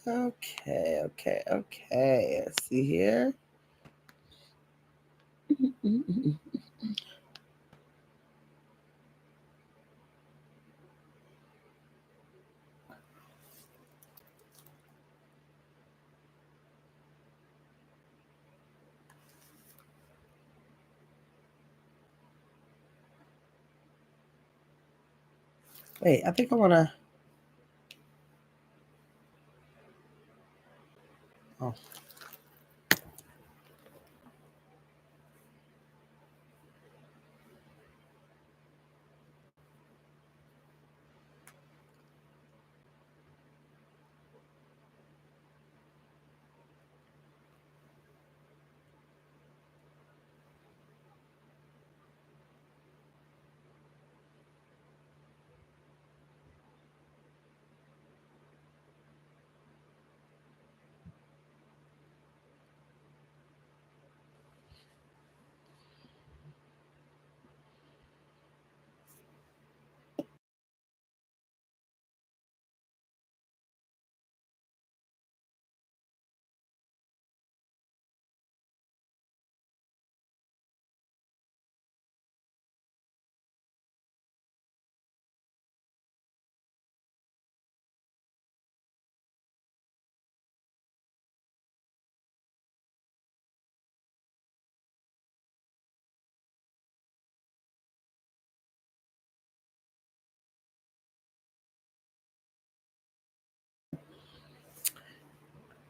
Okay. Let's see here. Wait, I think I wanna. Oh,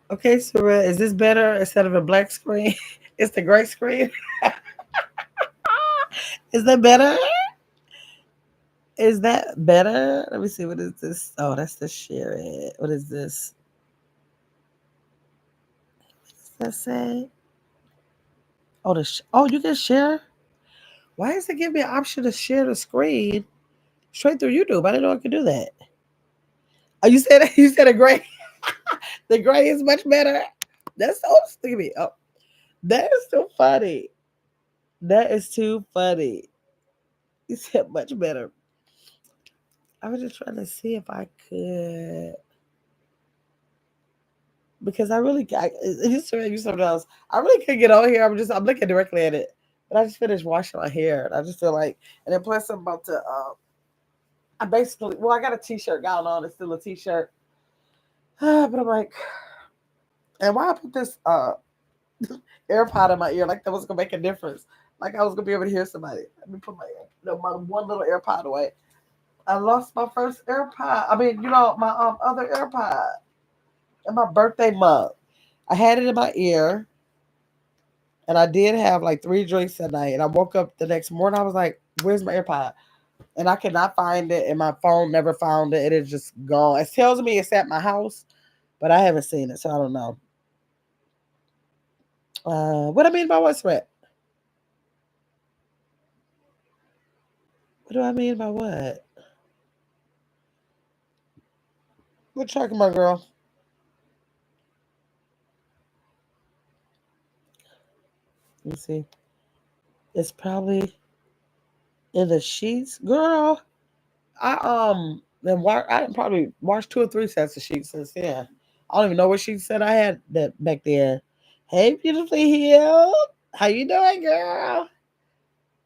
okay, Sarah, is this better instead of a black screen? It's the gray screen. Is that better? Is that better? Let me see. What is this? Oh, that's the share it. What is this? What does that say? Oh, oh, you can share. Why does it give me an option to share the screen straight through YouTube? I didn't know I could do that. Oh, you said you said a gray. The gray is much better. That's so stupid. Oh, that is too funny. That is too funny. You said much better. I was just trying to see if I could because I really it used to you something else. I really couldn't get on here. I'm looking directly at it, but I just finished washing my hair, and I just feel like, and then plus I'm about to. I basically, well, I got a t-shirt gown on. It's still a t-shirt, but I'm like, and why I put this AirPod in my ear like that was gonna make a difference? Like I was gonna be able to hear somebody. Let me put my my one little AirPod away. I lost my first AirPod. I mean, my other AirPod in my birthday month. I had it in my ear, and I did have like 3 drinks that night. And I woke up the next morning. I was like, "Where's my AirPod?" And I could not find it, and my phone never found it. It is just gone. It tells me it's at my house, but I haven't seen it, so I don't know. What I mean by what's red? What do I mean by what? What you talking about, girl? Let me see. It's probably in the sheets, girl. I probably washed 2 or 3 sets of sheets since then. I don't even know what sheet said I had that back then. Hey, beautifully healed. How you doing, girl?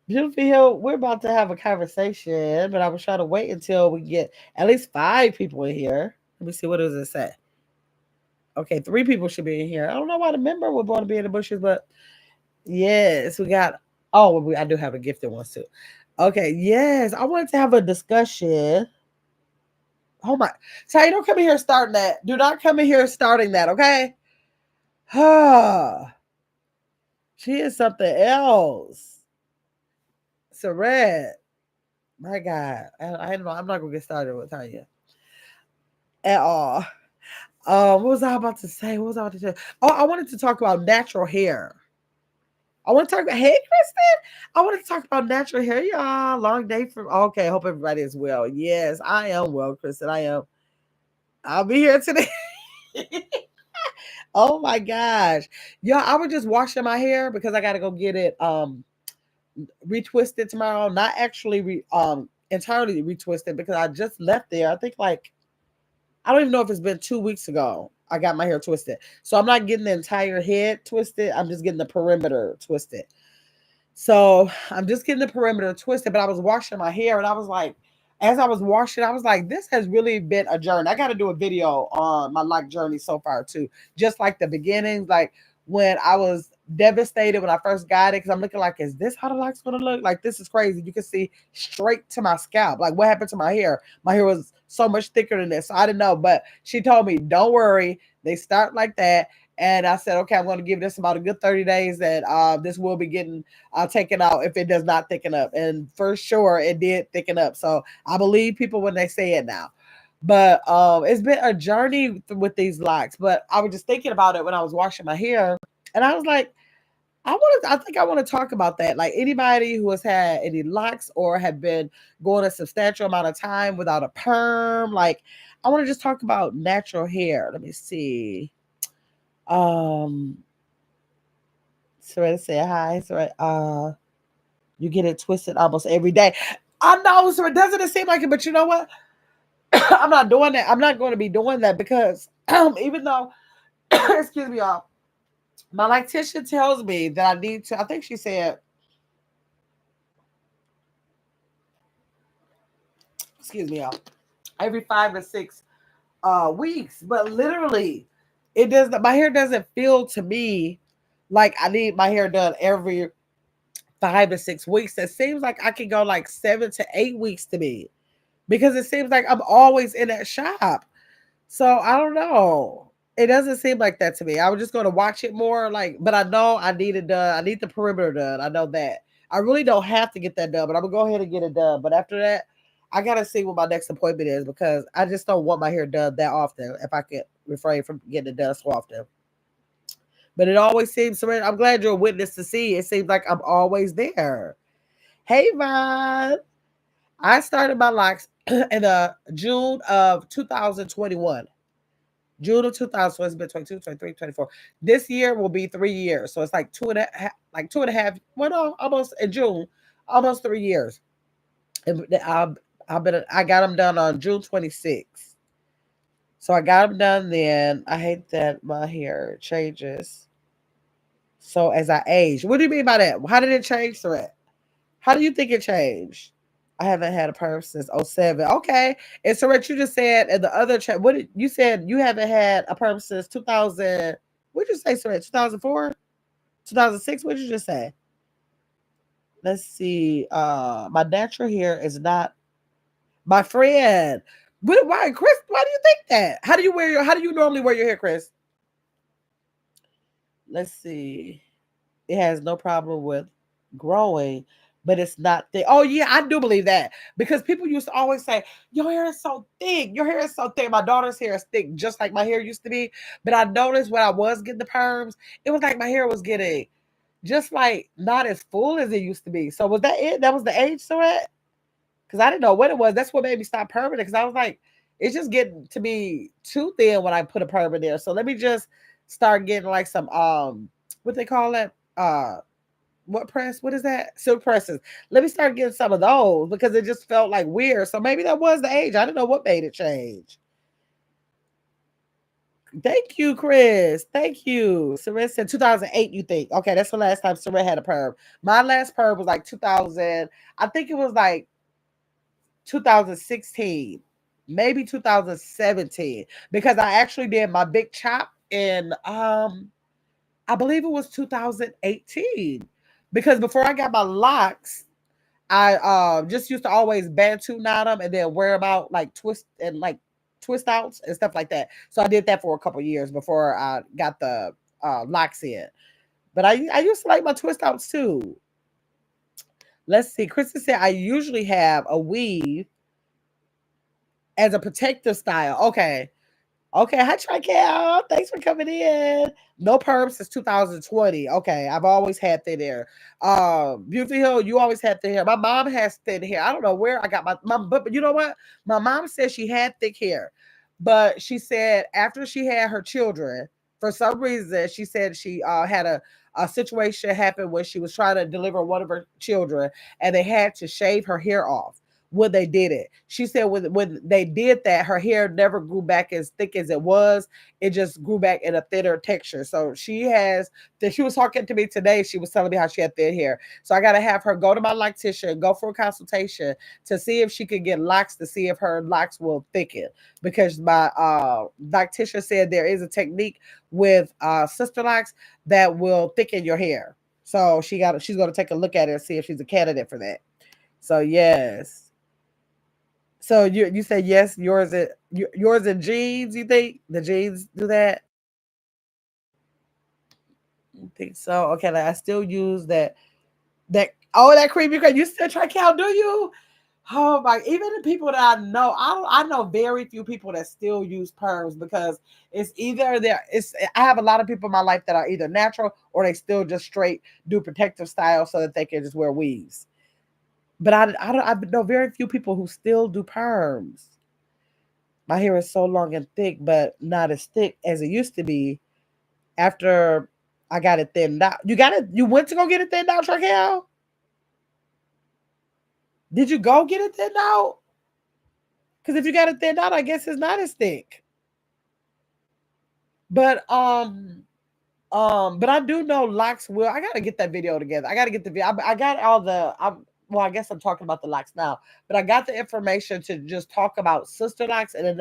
Beautifully healed. We're about to have a conversation, but I was trying to wait until we get at least 5 people in here. Let me see, what does it say? Okay, 3 people should be in here. I don't know why the member would want to be in the bushes, but yes, we got. Oh, I do have a gifted one too. Okay, yes, I wanted to have a discussion. Oh my, Ty, don't come in here starting that. Do not come in here starting that, okay? She is something else. Saret. My God. I don't know. I'm not gonna get started with Tanya at all. What was I about to say? What was I about to say? Oh, I wanted to talk about natural hair. I want to talk about, hey, Kristen. I want to talk about natural hair, y'all. Long day from, okay. I hope everybody is well. Yes, I am well, Kristen. I am. I'll be here today. Oh my gosh. Yeah, I was just washing my hair because I got to go get it retwisted tomorrow. Not actually entirely retwisted because I just left there. I think like I don't even know if it's been 2 weeks ago. I got my hair twisted. So I'm not getting the entire head twisted. I'm just getting the perimeter twisted. So I'm just getting the perimeter twisted, but I was washing my hair and I was like, as I was washing, I was like, this has really been a journey. I got to do a video on my like journey so far too. Just like the beginnings, like when I was devastated when I first got it, because I'm looking like, is this how the locks gonna look? Like this is crazy. You can see straight to my scalp. Like what happened to my hair? My hair was so much thicker than this. So I didn't know, but she told me, don't worry. They start like that. And I said, okay, I'm going to give this about a good 30 days that this will be getting taken out if it does not thicken up. And for sure, it did thicken up. So I believe people when they say it now. But it's been a journey with these locks. But I was just thinking about it when I was washing my hair. And I was like, I think I want to talk about that. Like anybody who has had any locks or have been going a substantial amount of time without a perm, like I want to just talk about natural hair. Let me see. Um, Soraya say hi. Soraya, you get it twisted almost every day. I know, so it doesn't it seem like it, but you know what? I'm not doing that. I'm not going to be doing that because even though, excuse me, y'all, my lactician tells me that I need to. I think she said, excuse me, y'all, every 5 to 6 weeks, but literally, it does. My hair doesn't feel to me like I need my hair done every 5 to 6 weeks. It seems like I can go like 7 to 8 weeks to me because it seems like I'm always in that shop. So I don't know. It doesn't seem like that to me. I was just going to watch it more, like, but I know I need it done. I need the perimeter done. I know that. I really don't have to get that done, but I'm gonna go ahead and get it done. But after that, I gotta see what my next appointment is because I just don't want my hair done that often. If I could refrain from getting it done so often, but it always seems. Serena, I'm glad you're a witness to see. It seems like I'm always there. Hey, Vaughn. I started my locks in June of 2021. June of 2000, so it's been 22, 23, 24. This year will be 3 years. So it's like two and a half, well, no, almost in June, almost 3 years. And I got them done on June 26th. So I got them done then. I hate that my hair changes. So as I age, what do you mean by that? How did it change, Threat? How do you think it changed? I haven't had a perm since '07. Okay. And so what you just said and the other chat, what did you said you haven't had a perm since 2000? What did you say, Soraya? 2004? 2006? What did you just say? Let's see. My natural hair is not my friend. Why, Chris? Why do you think that? How do you normally wear your hair, Chris? Let's see. It has no problem with growing, but it's not thick. Oh yeah, I do believe that because people used to always say your hair is so thick. Your hair is so thick. My daughter's hair is thick, just like my hair used to be. But I noticed when I was getting the perms, it was like my hair was getting just like not as full as it used to be. So was that it? That was the age, so because I didn't know what it was. That's what made me stop perming because I was like, it's just getting to be too thin when I put a perm in there. So let me just start getting like some what they call it what press? What is that? Silk presses. Let me start getting some of those because it just felt like weird. So maybe that was the age. I don't know what made it change. Thank you, Chris. Thank you. Sarit said 2008, you think. Okay, that's the last time Sarit had a perm. My last perm was like 2000. I think it was like 2016, maybe 2017, because I actually did my big chop in I believe it was 2018. Because before I got my locks, I just used to always bantu knot them and then wear them out like twist outs and stuff like that. So I did that for a couple years before I got the locks in. But I used to like my twist outs too. Let's see. Kristen said I usually have a weave as a protective style. Okay. Okay, hi Trical. Thanks for coming in. No perm since 2020. Okay, I've always had thin hair. Beautiful Hill, you always had thin hair. My mom has thin hair. I don't know where I got my mom, but you know what? My mom said she had thick hair, but she said after she had her children, for some reason, she said she had a situation happen where she was trying to deliver one of her children, and they had to shave her hair off. when they did it. She said when they did that, her hair never grew back as thick as it was. It just grew back in a thinner texture. So she has that. She was talking to me today. She was telling me how she had thin hair. So I got to have her go to my loctician, go for a consultation to see if she could get locks to see if her locks will thicken. Because my loctician said there is a technique with sister locks that will thicken your hair. So she's going to take a look at it and see if she's a candidate for that. So yes. So you said yes, yours and jeans. You think the jeans do that? You think so? Okay, like I still use that creepy cream. You still try Cal, do you? Oh my! Even the people that I know very few people that still use perms because it's either there. It's I have a lot of people in my life that are either natural or they still just straight do protective style so that they can just wear weaves. But I know very few people who still do perms. My hair is so long and thick, but not as thick as it used to be after I got it thinned out. You went to go get it thinned out, Traquel? Did you go get it thinned out? Because if you got it thinned out, I guess it's not as thick. But but I do know locks will. I gotta get that video together. I gotta get the video. I got all the. Well, I guess I'm talking about the locks now, but I got the information to just talk about sister locks, and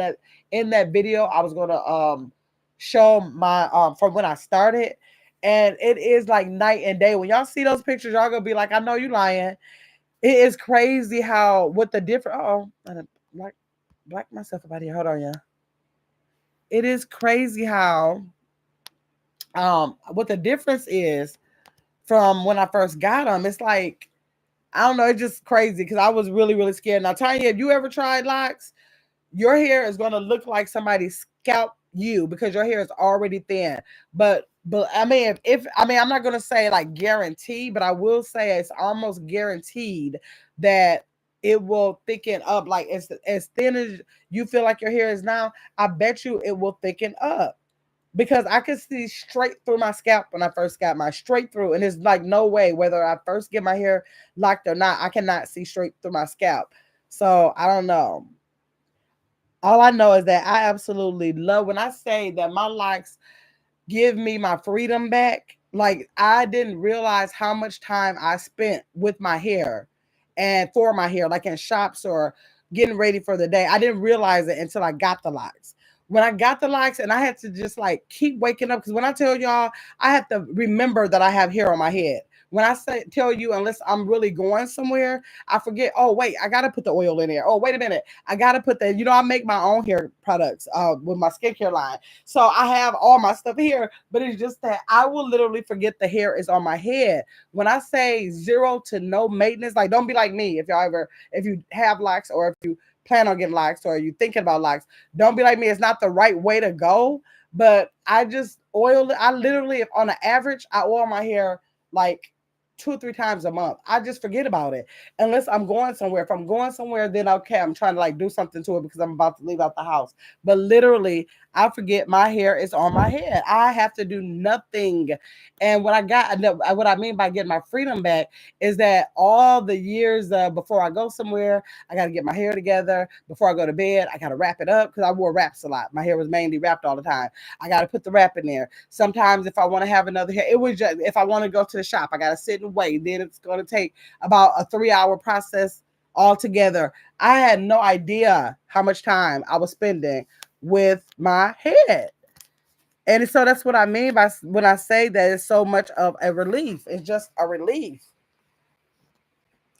in that video, I was gonna show my from when I started, and it is like night and day. When y'all see those pictures, y'all gonna be like, I know you lying. It is crazy how what the different. Oh, I done black myself about here. Hold on, yeah. It is crazy how what the difference is from when I first got them. It's like I don't know, it's just crazy because I was really, really scared. Now, Tanya, have you ever tried locks? Your hair is gonna look like somebody scalped you because your hair is already thin. But I mean if I mean I'm not gonna say like guarantee, but I will say it's almost guaranteed that it will thicken up like as thin as you feel like your hair is now. I bet you it will thicken up because I could see straight through my scalp when I first got my straight through, and it's like no way whether I first get my hair locked or not, I cannot see straight through my scalp. So I don't know. All I know is that I absolutely love when I say that my locks give me my freedom back. Like I didn't realize how much time I spent with my hair and for my hair, like in shops or getting ready for the day. I didn't realize it until I got the locks. When I got the locks, and I had to just like keep waking up because when I tell y'all, I have to remember that I have hair on my head. When I say tell you, unless I'm really going somewhere, I forget. Oh wait, I gotta put the oil in there. Oh wait a minute, I gotta put the. I make my own hair products with my skincare line. So I have all my stuff here, but it's just that I will literally forget the hair is on my head. When I say zero to no maintenance, like don't be like me if you have locks or if you plan on getting locks or you thinking about locks, don't be like me. It's not the right way to go. But I just oil it. I literally, if on an average, I oil my hair like 2 or 3 times a month. I just forget about it unless I'm going somewhere. If I'm going somewhere, then okay, I'm trying to like do something to it because I'm about to leave out the house. But literally, I forget my hair is on my head. I have to do nothing. And what I mean by getting my freedom back is that all the years before I go somewhere, I got to get my hair together. Before I go to bed, I got to wrap it up because I wore wraps a lot. My hair was mainly wrapped all the time. I got to put the wrap in there. Sometimes if I want to have another hair, it was just if I want to go to the shop, I got to sit and wait. Then it's going to take about a 3-hour process altogether. I had no idea how much time I was spending with my head. And so that's what I mean by when I say that it's so much of a relief. It's just a relief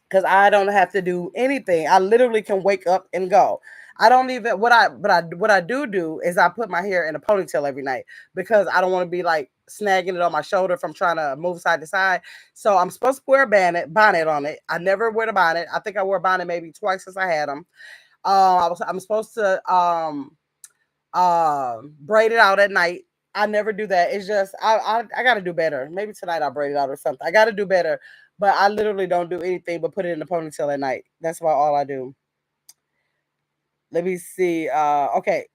because I don't have to do anything. I literally can wake up and go. I don't even what I do is I put my hair in a ponytail every night because I don't want to be like snagging it on my shoulder from trying to move side to side. So I'm supposed to wear a bonnet on it. I never wear the bonnet. I think I wore a bonnet maybe twice since I had them. I'm supposed to braid it out at night. I never do that. It's just I got to do better. Maybe tonight I'll braid it out or something. I got to do better. But I literally don't do anything but put it in the ponytail at night. That's about all I do. Let me see. Okay.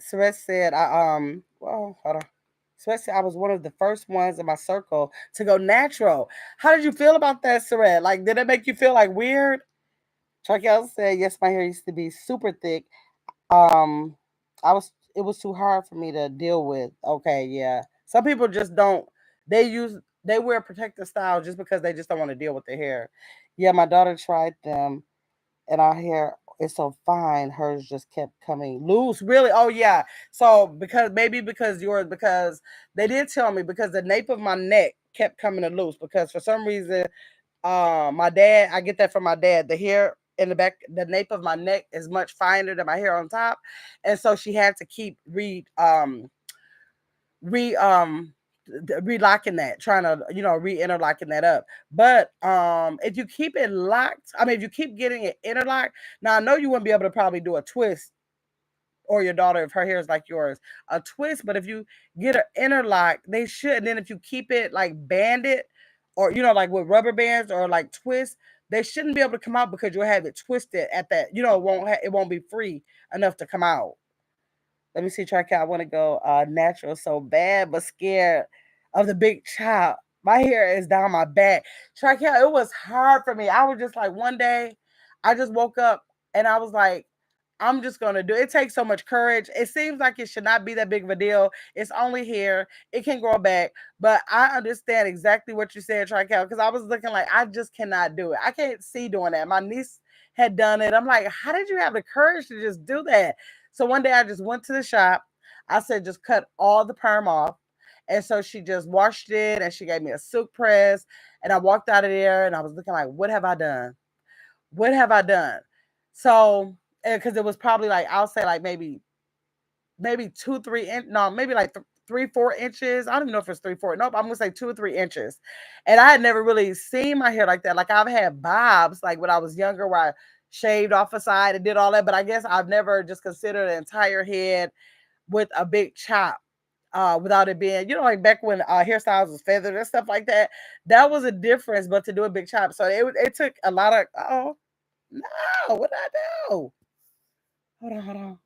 Sweat said well, hold on. Sweat said I was one of the first ones in my circle to go natural. How did you feel about that, Saret? Like, did it make you feel like weird? Traquel said, "Yes, my hair used to be super thick. Um, it was too hard for me to deal with." Okay, yeah. Some people just don't. They use they wear protective style just because they just don't want to deal with their hair. Yeah, my daughter tried them, and our hair is so fine. Hers just kept coming loose. Really? Oh yeah. So because yours because they did tell me because the nape of my neck kept coming loose because for some reason my dad, I get that from my dad. The hair in the back, the nape of my neck is much finer than my hair on top, and so she had to keep re relocking that, trying to re-interlocking that up. But if you keep it locked, I mean, if you keep getting it interlocked, now I know you wouldn't be able to probably do a twist or your daughter if her hair is like yours, a twist. But if you get an interlock, they should. And then if you keep it like banded, or like with rubber bands or like twist, they shouldn't be able to come out because you'll have it twisted at that. It won't be free enough to come out. Let me see, track out. I want to go natural so bad, but scared of the big chop. My hair is down my back. Track out. It was hard for me. I was just like one day, I just woke up and I was like, I'm just gonna do it. It takes so much courage. It seems like it should not be that big of a deal. It's only hair. It can grow back. But I understand exactly what you said, Trical, because I was looking like I just cannot do it. I can't see doing that. My niece had done it. I'm like, how did you have the courage to just do that? So one day I just went to the shop. I said, just cut all the perm off. And so she just washed it and she gave me a silk press. And I walked out of there and I was looking like, what have I done? What have I done? So, because it was probably like, I'll say like maybe 2, 3 inch, no, maybe like 3, 4 inches. I don't even know if it's 3, 4. Nope, I'm gonna say 2 or 3 inches. And I had never really seen my hair like that. Like I've had bobs like when I was younger where I shaved off a side and did all that, but I guess I've never just considered an entire head with a big chop. Without it being, like back when hairstyles was feathered and stuff like that, that was a difference. But to do a big chop, so it took a lot of. Oh no, what did I do? Hold on.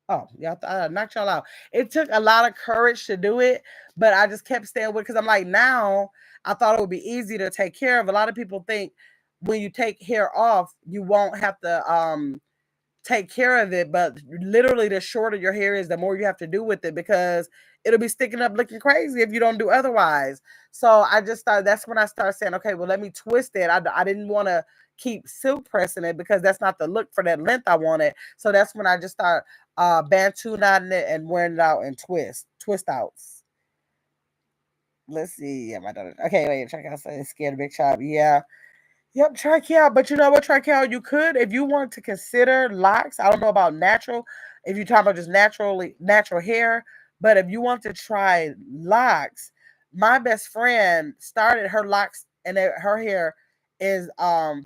Oh, y'all, I knocked y'all out. It took a lot of courage to do it, but I just kept staying with because I'm like, now I thought it would be easy to take care of. A lot of people think when you take hair off, you won't have to take care of it, but literally the shorter your hair is, the more you have to do with it because it'll be sticking up looking crazy if you don't do otherwise. So I just started, that's when I started saying, okay, well, let me twist it. I didn't want to keep silk pressing it because that's not the look for that length I wanted. So that's when I just started bantu knotting it and wearing it out and twist outs. Let's see. Yeah, my daughter. Okay, wait, check out saying scared big chop. Yeah. Yep, trichia. But you know what, trichia, you could, if you want to consider locks. I don't know about natural, if you're talking about just natural hair, but if you want to try locks, my best friend started her locks and her hair is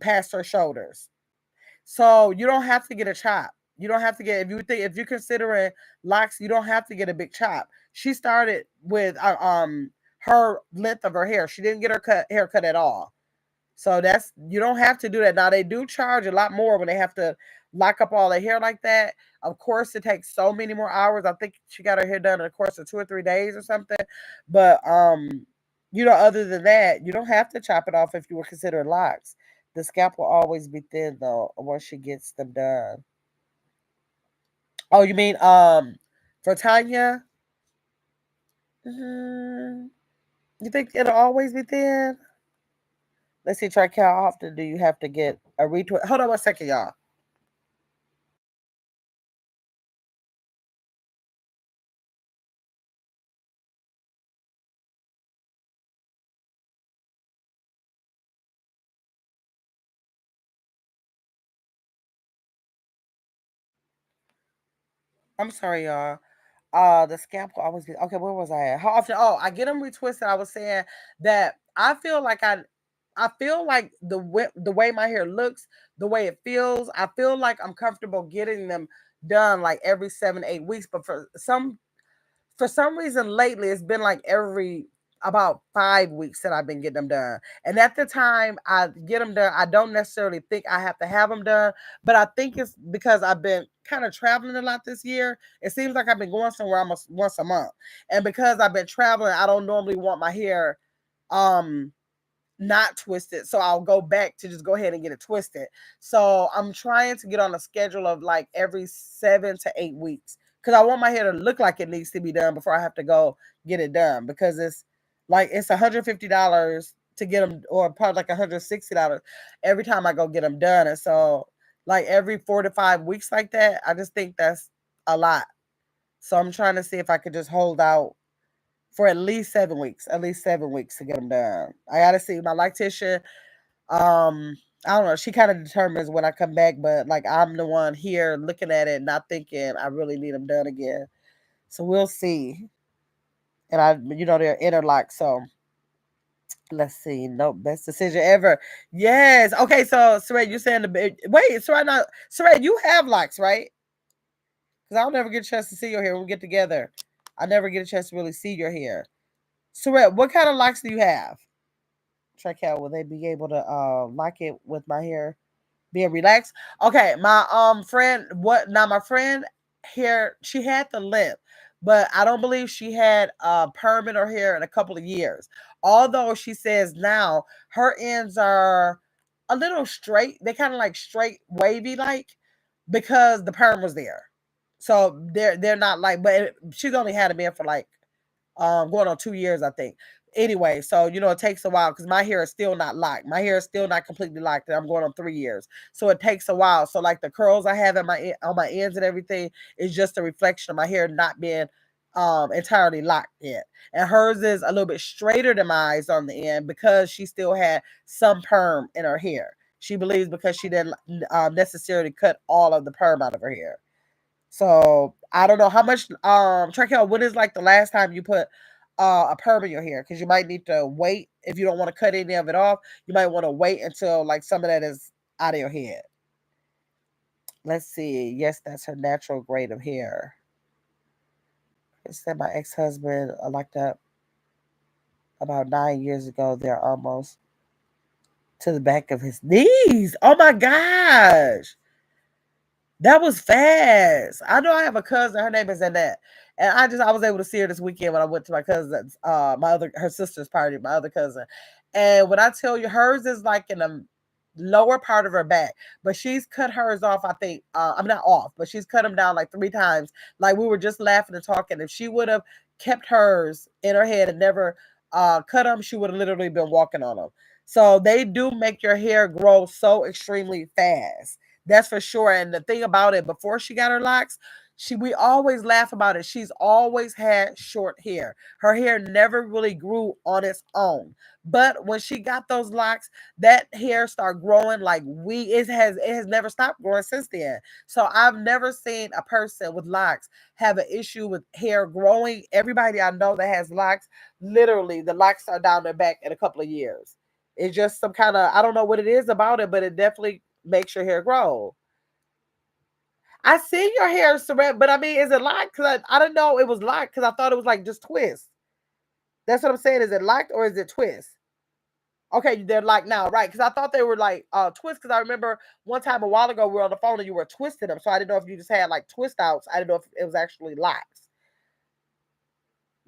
past her shoulders. So you don't have to get a chop. You don't have to get if you're considering locks, you don't have to get a big chop. She started with her length of her hair. She didn't get her haircut at all. So that's you don't have to do that. Now they do charge a lot more when they have to lock up all their hair like that. Of course, it takes so many more hours. I think she got her hair done in the course of 2 or 3 days or something. But other than that, you don't have to chop it off if you were considered locks. The scalp will always be thin though once she gets them done. Oh, you mean for Tanya? Mm, you think it'll always be thin? Let's see, track how often do you have to get a retwist? Hold on 1 second, y'all. I'm sorry, y'all. The scalp will always be okay. Where was I at? How often? Oh, I get them retwisted. I was saying that I feel like the way my hair looks, the way it feels, I feel like I'm comfortable getting them done like every 7, 8 weeks. But for some reason lately, it's been like every about 5 weeks that I've been getting them done. And at the time I get them done, I don't necessarily think I have to have them done, but I think it's because I've been kind of traveling a lot this year. It seems like I've been going somewhere almost once a month. And because I've been traveling, I don't normally want my hair um not twisted. So I'll go back to just go ahead and get it twisted. So I'm trying to get on a schedule of like every 7 to 8 weeks because I want my hair to look like it needs to be done before I have to go get it done because it's $150 to get them, or probably like $160 every time I go get them done. And so like every 4 to 5 weeks like that, I just think that's a lot. So I'm trying to see if I could just hold out for at least 7 weeks to get them done. I gotta see my lactician. I don't know. She kind of determines when I come back, but like I'm the one here looking at it, not thinking I really need them done again. So we'll see. And they're interlocked. So let's see. No, best decision ever. Yes. Okay. So Saray, you're saying wait, Saray, not Saray, you have locks, right? Because I'll never get a chance to see your hair when we get together. I never get a chance to really see your hair. Saray, what kind of locks do you have? Check out, will they be able to like it with my hair being relaxed? Okay, my friend, what now? My friend here, she had the length, but I don't believe she had perm in her hair in a couple of years. Although she says now her ends are a little straight. They kind of like straight wavy like because the perm was there. So they're not like, but she's only had them in for like going on 2 years, I think. Anyway, so it takes a while because my hair is still not locked. My hair is still not completely locked, and I'm going on 3 years, so it takes a while. So like the curls I have on my ends and everything is just a reflection of my hair not being entirely locked yet. And hers is a little bit straighter than mine on the end because she still had some perm in her hair. She believes because she didn't necessarily cut all of the perm out of her hair. So I don't know how much. Traquel, when is like the last time you put a perm in your hair? Because you might need to wait if you don't want to cut any of it off. You might want to wait until like some of that is out of your head. Let's see. Yes, that's her natural grade of hair. It said my ex husband locked up about 9 years ago. They're almost to the back of his knees. Oh my gosh. That was fast. I know I have a cousin. Her name is Annette, and I was able to see her this weekend when I went to my cousin's, her sister's party, my other cousin. And when I tell you, hers is like in the lower part of her back, but she's cut hers off. I think I'm not off, but she's cut them down like 3 times. Like we were just laughing and talking. If she would have kept hers in her head and never cut them, she would have literally been walking on them. So they do make your hair grow so extremely fast. That's for sure. And the thing about it, before she got her locks, we always laugh about it. She's always had short hair. Her hair never really grew on its own. But when she got those locks, that hair started growing like it has never stopped growing since then. So I've never seen a person with locks have an issue with hair growing. Everybody I know that has locks, literally the locks are down their back in a couple of years. It's just some kind of, I don't know what it is about it, but it definitely makes your hair grow. I see your hair, Saret, but I mean, is it locked? Because I didn't know it was locked because I thought it was like just twist. That's what I'm saying. Is it locked or is it twist? Okay, they're locked now, right? Because I thought they were like twist. Because I remember one time a while ago we were on the phone and you were twisting them, so I didn't know if you just had like twist outs. I didn't know if it was actually locked.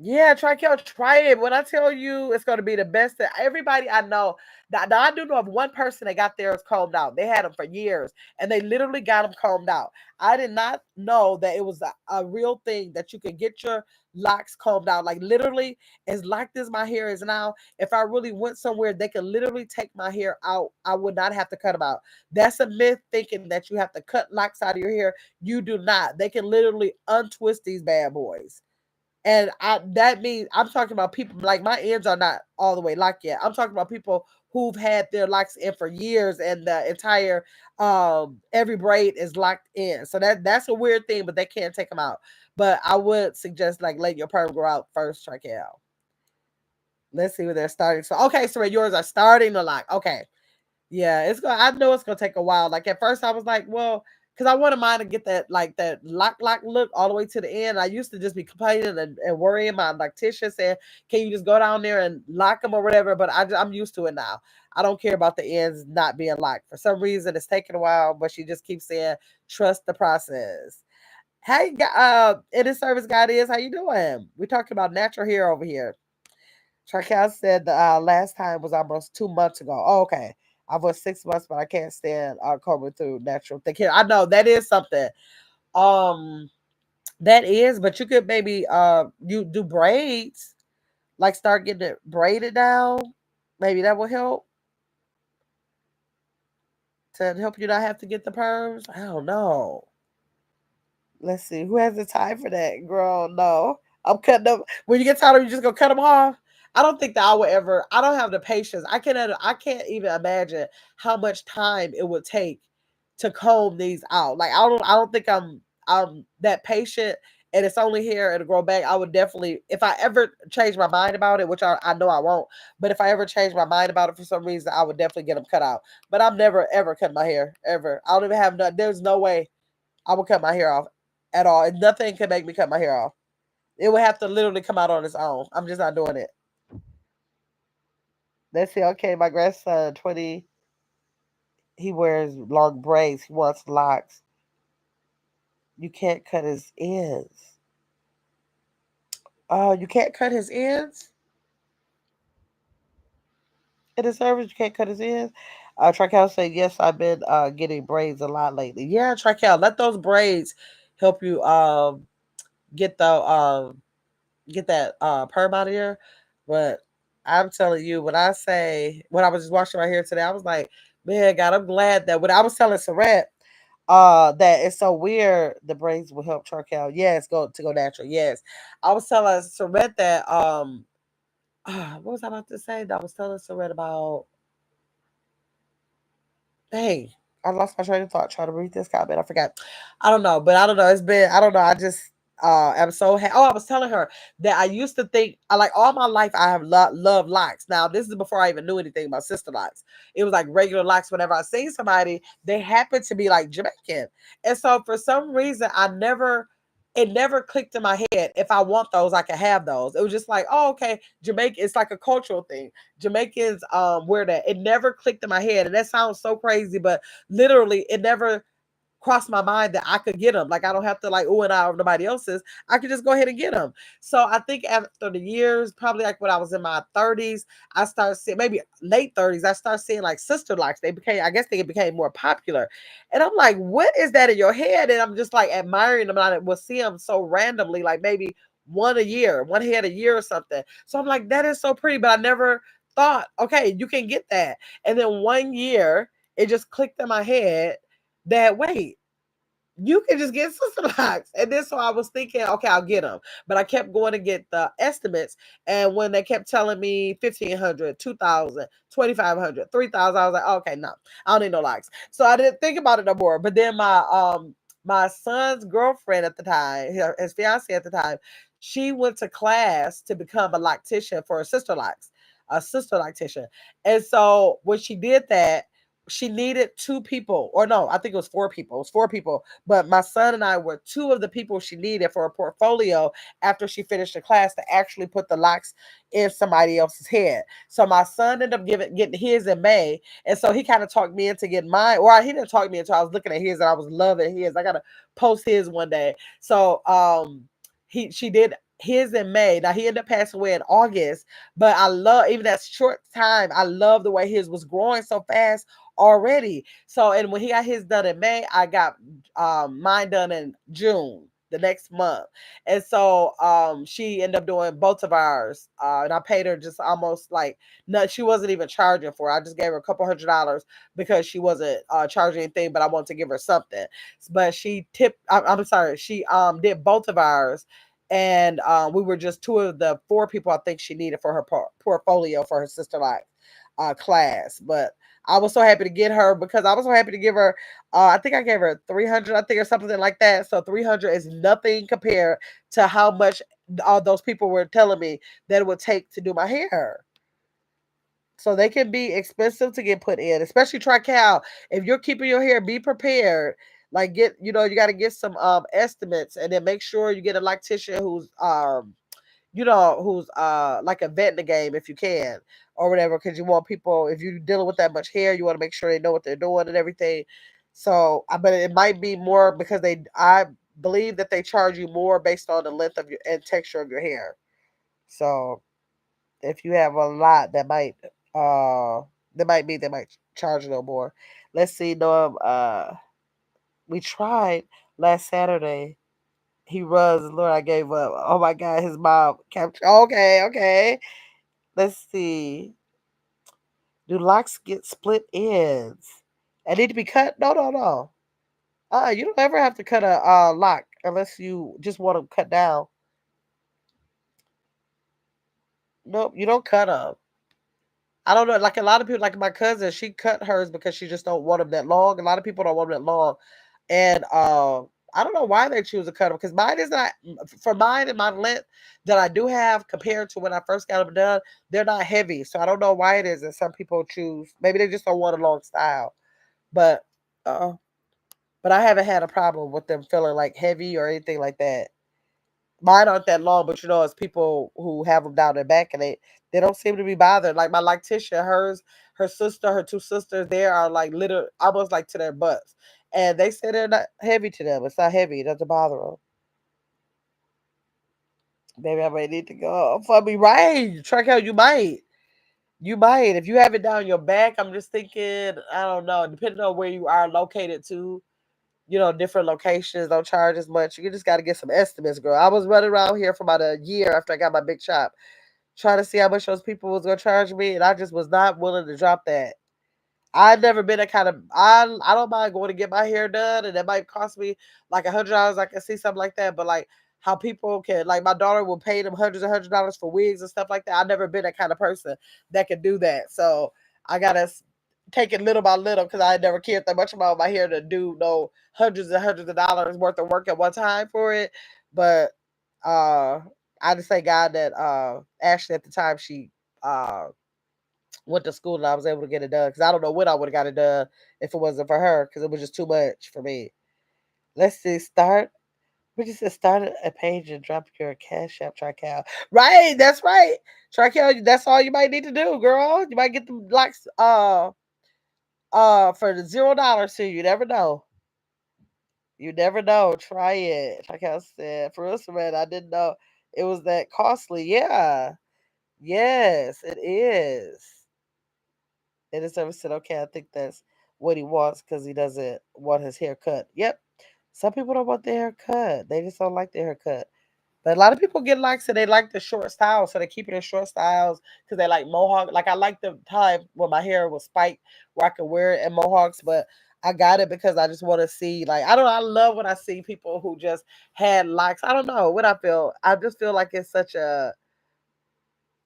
Yeah, try it. When I tell you it's going to be the best, everybody I know. Now I do know of one person that got theirs combed out. They had them for years, and they literally got them combed out. I did not know that it was a real thing that you could get your locks combed out. Like literally, as locked as my hair is now, if I really went somewhere, they could literally take my hair out. I would not have to cut them out. That's a myth thinking that you have to cut locks out of your hair. You do not. They can literally untwist these bad boys. And that means I'm talking about people like my ends are not all the way locked yet. I'm talking about people who've had their locks in for years and the entire every braid is locked in. So that's a weird thing, but they can't take them out. But I would suggest like let your perm grow out first, check it out. Let's see where they're starting. So okay, so yours are starting to lock. Okay. Yeah, I know it's gonna take a while. Like at first I was like, well, because I wanted mine to get that lock look all the way to the end. I used to just be complaining and worrying my lactician saying, can you just go down there and lock them or whatever? But I'm used to it now. I don't care about the ends not being locked. For some reason it's taking a while, but she just keeps saying, trust the process. Hey, in this service guide is how you doing? We're talking about natural hair over here. Traquel said the last time was almost 2 months ago. Oh, okay. I was 6 months, but I can't stand combing through natural thick hair. I know that is something. Um, that is, but you could maybe you do braids, like start getting it braided down. Maybe that will help to help you not have to get the perms. I don't know. Let's see. Who has the time for that? Girl, no. I'm cutting them. When you get tired of them, you just go cut them off. I don't think that I would ever. I don't have the patience. I can't even imagine how much time it would take to comb these out. Like I don't think I'm that patient. And it's only here and grow back. I would definitely, if I ever change my mind about it, which I know I won't. But if I ever change my mind about it for some reason, I would definitely get them cut out. But I'm never ever cut my hair ever. I don't even have no. There's no way I would cut my hair off at all. And nothing can make me cut my hair off. It would have to literally come out on its own. I'm just not doing it. Let's see. Okay, my grandson, 20, he wears long braids. He wants locks. You can't cut his ends. Oh, you can't cut his ends? In the service, you can't cut his ends? Traquel said, yes, I've been getting braids a lot lately. Yeah, Traquel, let those braids help you get the get that perm out of here. But I'm telling you, when I say when I was just washing my hair today, I was like, man, God, I'm glad that when I was telling Saret that it's so weird the braids will help Charcal. Yes, go natural. Yes. I was telling Saret that what was I about to say? That I was telling Saret about dang, I lost my train of thought trying to read this comment. I forgot. I don't know, but I don't know. It's been I don't know. I just am so oh, I was telling her that I used to think I like all my life I have loved locks. Now this is before I even knew anything about sister locks. It was like regular locks. Whenever I seen somebody, they happened to be like Jamaican, and so for some reason I never. It never clicked in my head. If I want those, I can have those. It was just like, oh, okay, Jamaica. It's like a cultural thing. Jamaicans wear that. It never clicked in my head, and that sounds so crazy, but literally, it never crossed my mind that I could get them. Like I don't have to like oh and I or nobody else's. I could just go ahead and get them. So I think after the years, probably like when I was in my 30s, I started seeing maybe late 30s. I started seeing like sister locks. They became, I guess, they became more popular, and I'm like, what is that in your head? And I'm just like admiring them. And I will see them so randomly, like maybe one a year, one head a year or something. So I'm like, that is so pretty, but I never thought, okay, you can get that. And then one year, it just clicked in my head that wait, you can just get sister locks. And then so I was thinking, okay, I'll get them. But I kept going to get the estimates. And when they kept telling me 1,500, 2,000, 2,500, 3,000, I was like, oh, okay, no, I don't need no locks. So I didn't think about it no more. But then my son's girlfriend at the time, his fiance at the time, she went to class to become a loctician for her sister locks, a sister loctician. And so when she did that, she needed two people, or no, I think it was four people. It was four people, but my son and I were two of the people she needed for a portfolio after she finished the class to actually put the locks in somebody else's head. So my son ended up getting his in May, and so he kind of talked me into getting mine, or he didn't talk me into. I was looking at his and I was loving his. I gotta post his one day. So she did his in May. Now he ended up passing away in August, but I love even that short time. I love the way his was growing so fast already. So, and when he got his done in May, I got mine done in June the next month. And so she ended up doing both of ours. And I paid her just almost like no, she wasn't even charging for it. I just gave her a couple $100 because she wasn't charging anything, but I wanted to give her something. But she tipped I'm sorry, she did both of ours. And we were just two of the four people I think she needed for her portfolio for her sister like class. But I was so happy to get her because I was so happy to give her. I think I gave her 300, I think, or something like that. So 300 is nothing compared to how much all those people were telling me that it would take to do my hair. So they can be expensive to get put in, especially Trical. If you're keeping your hair, be prepared. Like get, you got to get some estimates, and then make sure you get a loctician who's like a vet in the game if you can or whatever, because you want people if you're dealing with that much hair, you want to make sure they know what they're doing and everything. So but it might be more because I believe that they charge you more based on the length of your and texture of your hair. So If you have a lot, that might be they might charge a little more. Let's see, Norm. We tried last Saturday. He runs, Lord, I gave up. Oh my God, his mom kept. Okay, okay. Let's see. Do locks get split ends? And need to be cut? No, no, no. You don't ever have to cut a lock unless you just want them cut down. Nope, you don't cut them. I don't know. Like a lot of people, like my cousin, she cut hers because she just don't want them that long. A lot of people don't want them that long, and I don't know why they choose to cut them because mine is not for mine and my length that I do have compared to when I first got them done. They're not heavy, so I don't know why it is that some people choose. Maybe they just don't want a long style, but uh, but I haven't had a problem with them feeling like heavy or anything like that. Mine aren't that long, but it's people who have them down their back and they don't seem to be bothered. Like my lactitia, her sister, her two sisters, they are like little almost like to their butts. And they say they're not heavy to them. It's not heavy. It doesn't bother them. Maybe I might need to go for me, right? Track out, you might. You might. If you have it down your back, I'm just thinking, I don't know, depending on where you are located too, different locations don't charge as much. You just got to get some estimates, girl. I was running around here for about a year after I got my big shop, trying to see how much those people was gonna charge me, and I just was not willing to drop that. I've never been a kind of I don't mind going to get my hair done, and it might cost me like $100. I can see something like that, but like how people can like my daughter will pay them hundreds and $100 for wigs and stuff like that. I've never been that kind of person that can do that. So I gotta take it little by little because I never cared that much about my hair to do no hundreds and hundreds of dollars worth of work at one time for it. But uh I just thank God that Ashley at the time she went to school and I was able to get it done because I don't know when I would have got it done if it wasn't for her because it was just too much for me. Let's see, start. We just said start a page and drop your cash app Trical. Right, that's right. Trical, that's all you might need to do, girl. You might get the blocks for the $0 to you. You never know. You never know. Try it. Like I said, for us, man, I didn't know it was that costly. Yeah. Yes, it is. And it's ever said, okay, I think that's what he wants because he doesn't want his hair cut. Yep. Some people don't want their hair cut. They just don't like their hair cut. But a lot of people get likes and they like the short styles, so they keep it in short styles because they like mohawk. Like I like the time when my hair was spiked where I could wear it in mohawks, but I got it because I just want to see. Like I don't know, I love when I see people who just had locks. I don't know what I feel. I just feel like it's such a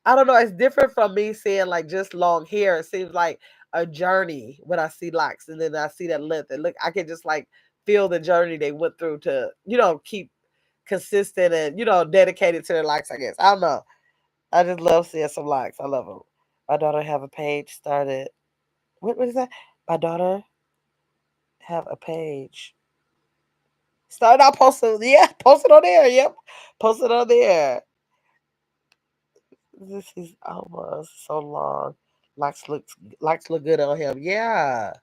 I don't know. It's different from me seeing like just long hair. It seems like a journey when I see locks, and then I see that length, and look, I can just like feel the journey they went through to keep consistent and dedicated to their locks. I guess I don't know. I just love seeing some locks. I love them. My daughter have a page started. What is that? My daughter have a page. Started out posting. Yeah, posted on there. Yep, posted on there. This is almost so long. Locks look good on him. Yeah.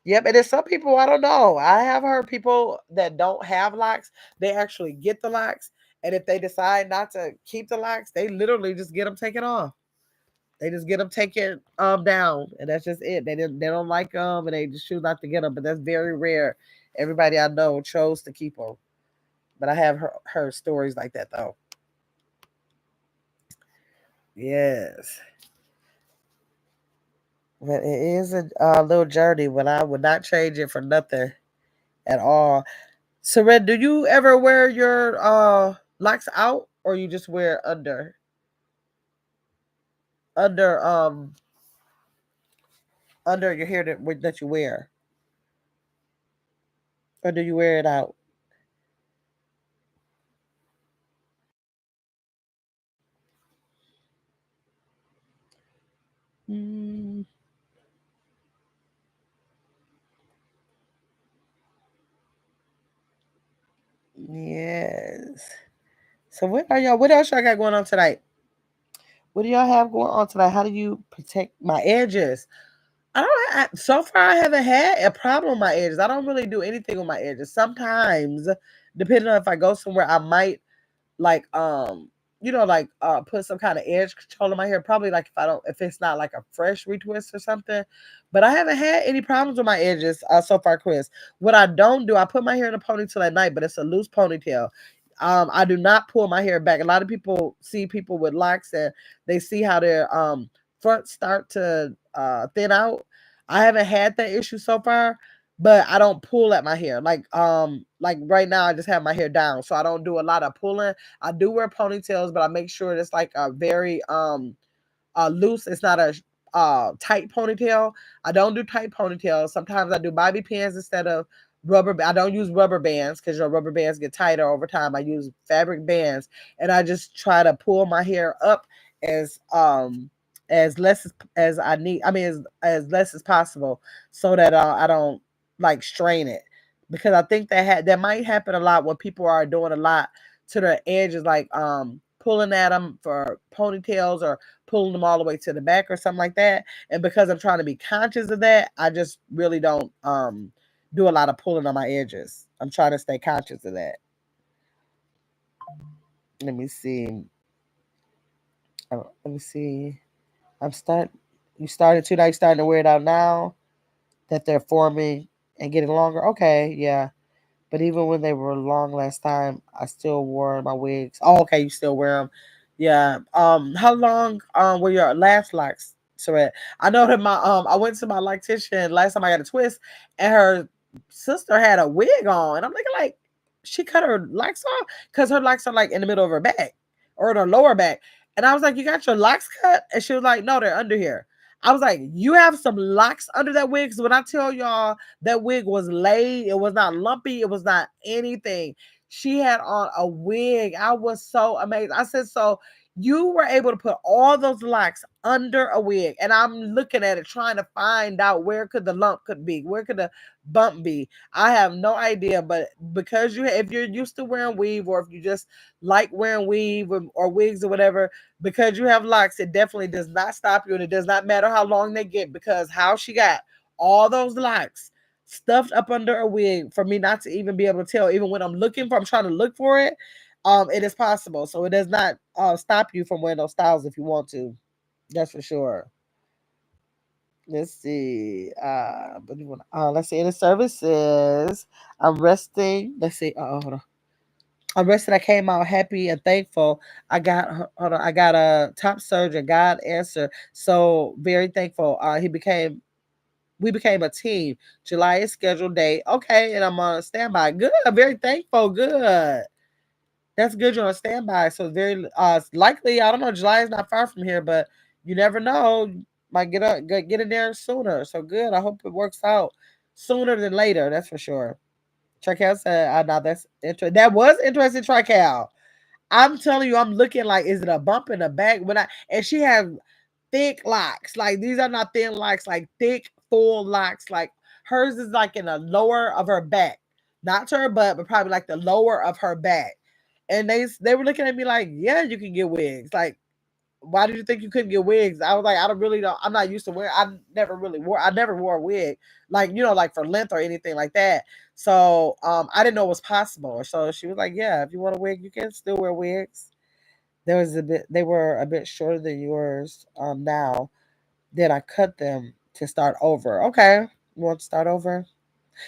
Yep. And there's some people I don't know. I have heard people that don't have locks, they actually get the locks. And if they decide not to keep the locks, they literally just get them taken off. They just get them taken down, and that's just it. They don't like them, and they just choose not to get them. But that's very rare. Everybody I know chose to keep them. But I have heard stories like that though. Yes. But it is a little journey, but I would not change it for nothing at all. Seren, do you ever wear your locks out or you just wear under under your hair that you wear? Or do you wear it out? Mm, yes. So what else y'all got going on tonight? What do y'all have going on tonight? How do you protect my edges? So far I haven't had a problem with my edges. I don't really do anything with my edges. Sometimes, depending on if I go somewhere, I might like like put some kind of edge control in my hair. Probably like if it's not like a fresh retwist or something. But I haven't had any problems with my edges so far, Chris. What I don't do, I put my hair in a ponytail at night, but it's a loose ponytail. I do not pull my hair back. A lot of people see people with locks and they see how their front start to thin out. I haven't had that issue so far, but I don't pull at my hair. Like right now I just have my hair down, so I don't do a lot of pulling. I do wear ponytails, but I make sure it's like a very loose. It's not a tight ponytail. I don't do tight ponytails. Sometimes I do bobby pins instead of rubber. I don't use rubber bands because your rubber bands get tighter over time. I use fabric bands, and I just try to pull my hair up as less as I need. I mean, as less as possible, so that I don't like strain it. Because I think that might happen a lot when people are doing a lot to their edges, like pulling at them for ponytails or pulling them all the way to the back or something like that. And because I'm trying to be conscious of that, I just really don't do a lot of pulling on my edges. I'm trying to stay conscious of that. Let me see. Let me see. I'm start. You started to now. You starting to wear it out now that they're forming and getting longer. Okay, yeah. But even when they were long last time, I still wore my wigs. Oh, okay, you still wear them. Yeah. How long were your last locks, Saret? I know that I went to my loctician last time I got a twist, and her sister had a wig on, and I'm thinking like she cut her locks off because her locks are like in the middle of her back or her lower back, and I was like, "You got your locks cut?" And she was like, "No, they're under here." I was like, "You have some locks under that wig?" Because when I tell y'all that wig was laid. It was not lumpy. It was not anything. She had on a wig. I was so amazed. I said, so you were able to put all those locks under a wig. And I'm looking at it, trying to find out where could the lump could be, where could the bump be. I have no idea. But because if you're used to wearing weave, or if you just like wearing weave or wigs or whatever, because you have locks, it definitely does not stop you. And it does not matter how long they get, because how she got all those locks stuffed up under a wig for me not to even be able to tell, even when I'm trying to look for it, it is possible. So it does not stop you from wearing those styles if you want to. That's for sure. Let's see. Let's see. In the services, I'm resting. Let's see. Hold on. I'm resting. I came out happy and thankful. Hold on. I got a top surgeon. God answered. So very thankful. We became a team. July is scheduled date. Okay, and I'm on standby. Good. Very thankful. Good. That's good. You're on standby. So very likely. I don't know. July is not far from here, but you never know. Might get in there sooner. So good. I hope it works out sooner than later. That's for sure. Trical said, now that's interesting. That was interesting, Trical. I'm telling you, I'm looking like, is it a bump in the back? And she has thick locks. Like these are not thin locks, like thick, full locks. Like hers is like in the lower of her back, not to her butt, but probably like the lower of her back. And they were looking at me like, yeah, you can get wigs. Like, why did you think you couldn't get wigs? I was like, I don't really know. I'm not used to wear. I never wore a wig, like like for length or anything like that. So I didn't know it was possible. So she was like, yeah, if you want a wig, you can still wear wigs. They were a bit shorter than yours now. Then I cut them to start over. Okay. You want to start over?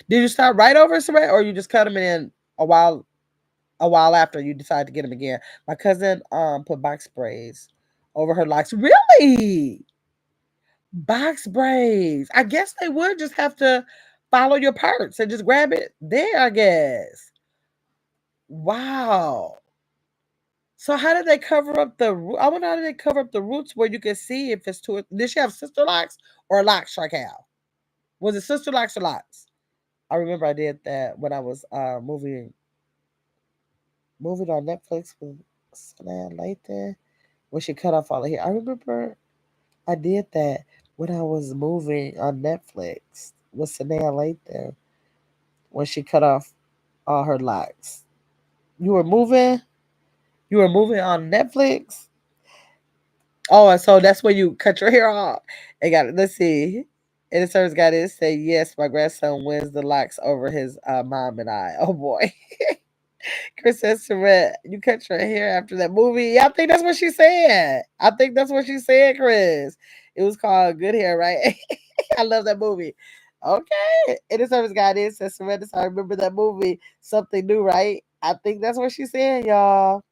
Did you start right over, Saray, or you just cut them in a while after you decide to get them again? My cousin put box braids over her locks. Really? Box braids. I guess they would just have to follow your parts and just grab it there, I guess. Wow. So how did they cover up I wonder how did they cover up the roots where you can see if it's two. Did she have sister locks or locks, Charcal? Was it sister locks or locks? I remember I did that when I was moving on Netflix with Sanaa Lathan when she cut off all of hair. I remember I did that when I was moving on Netflix with Sanaa Lathan when she cut off all her locks. You were moving? You were moving on Netflix? Oh, and so that's when you cut your hair off. And got it. Let's see. And the service guy did say, yes, my grandson wins the locks over his mom and I. Oh boy. Chris says, Surrett, you cut your hair after that movie. Yeah, I think that's what she said. I think that's what she said, Chris. It was called Good Hair, right? I love that movie. Okay. And the service guy did says, Surrett, I remember that movie, Something New, right? I think that's what she said, y'all.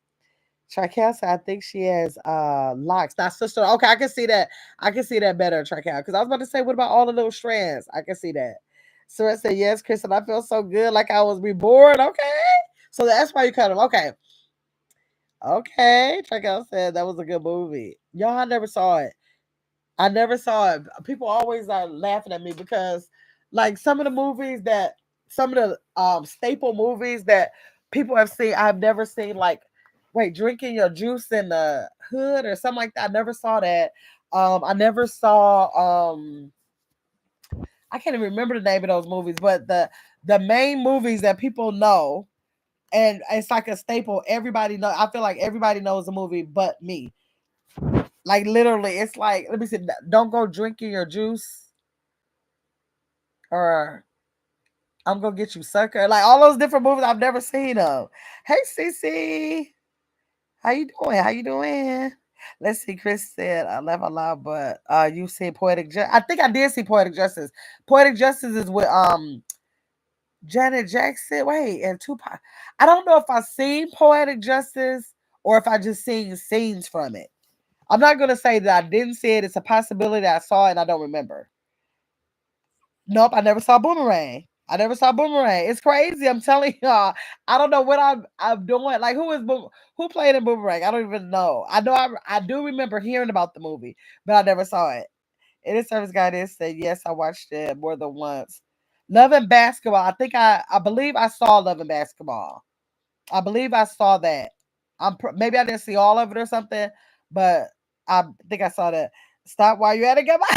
Trical, I think she has locks. Not sister. Okay, I can see that. I can see that better, Trical. Because I was about to say, what about all the little strands? I can see that. Surrett said, yes, Chris, and I feel so good, like I was reborn. Okay. So that's why you cut him. Okay. Okay. Trical said that was a good movie. Y'all, I never saw it. I never saw it. People always are laughing at me because, like, some of the movies that, some of the staple movies that people have seen, I've never seen. Like, wait, drinking your juice in the hood or something like that. I never saw that. I never saw. I can't even remember the name of those movies, but the main movies that people know, and it's like a staple. Everybody know. I feel like everybody knows the movie, but me. Like literally, it's like, let me see. Don't go drinking your juice, or I'm gonna get you sucker. Like all those different movies I've never seen of. Hey Cece, how you doing? How you doing? Let's see. Chris said I laugh a lot, but you see Poetic Justice. I think I did see Poetic Justice. Poetic Justice is with Janet Jackson. Wait, and Tupac. I don't know if I seen Poetic Justice or if I just seen scenes from it. I'm not gonna say that I didn't see it. It's a possibility that I saw it and I don't remember. Nope, I never saw Boomerang. I never saw Boomerang. It's crazy. I'm telling y'all. I don't know what I'm doing. Like who played in Boomerang? I don't even know. I do remember hearing about the movie, but I never saw it. And this service guy did say yes, I watched it more than once. Love and Basketball. I believe I saw Love and Basketball. I believe I saw that. Maybe I didn't see all of it or something, but I think I saw that. Stop while you're at it. Get my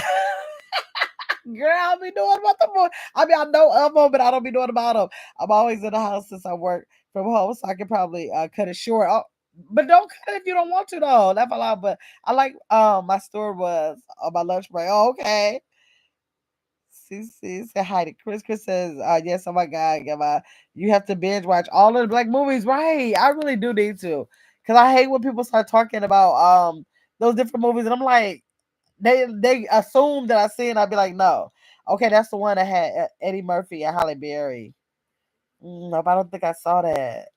girl, I be doing about the boy. I mean, I know of them, but I don't be doing about them. I'm always in the house since I work from home, so I can probably cut it short. Oh, but don't cut it if you don't want to, though. That's a lot. But I like my store was on my lunch break. Oh, okay. CC say hi to Chris. Chris says, yes, oh my God, you have to binge watch all of the black movies. Right. I really do need to. Because I hate when people start talking about those different movies. And I'm like, they assume that I see it. I'd be like, no. Okay, that's the one that had Eddie Murphy and Halle Berry. Nope, I don't think I saw that.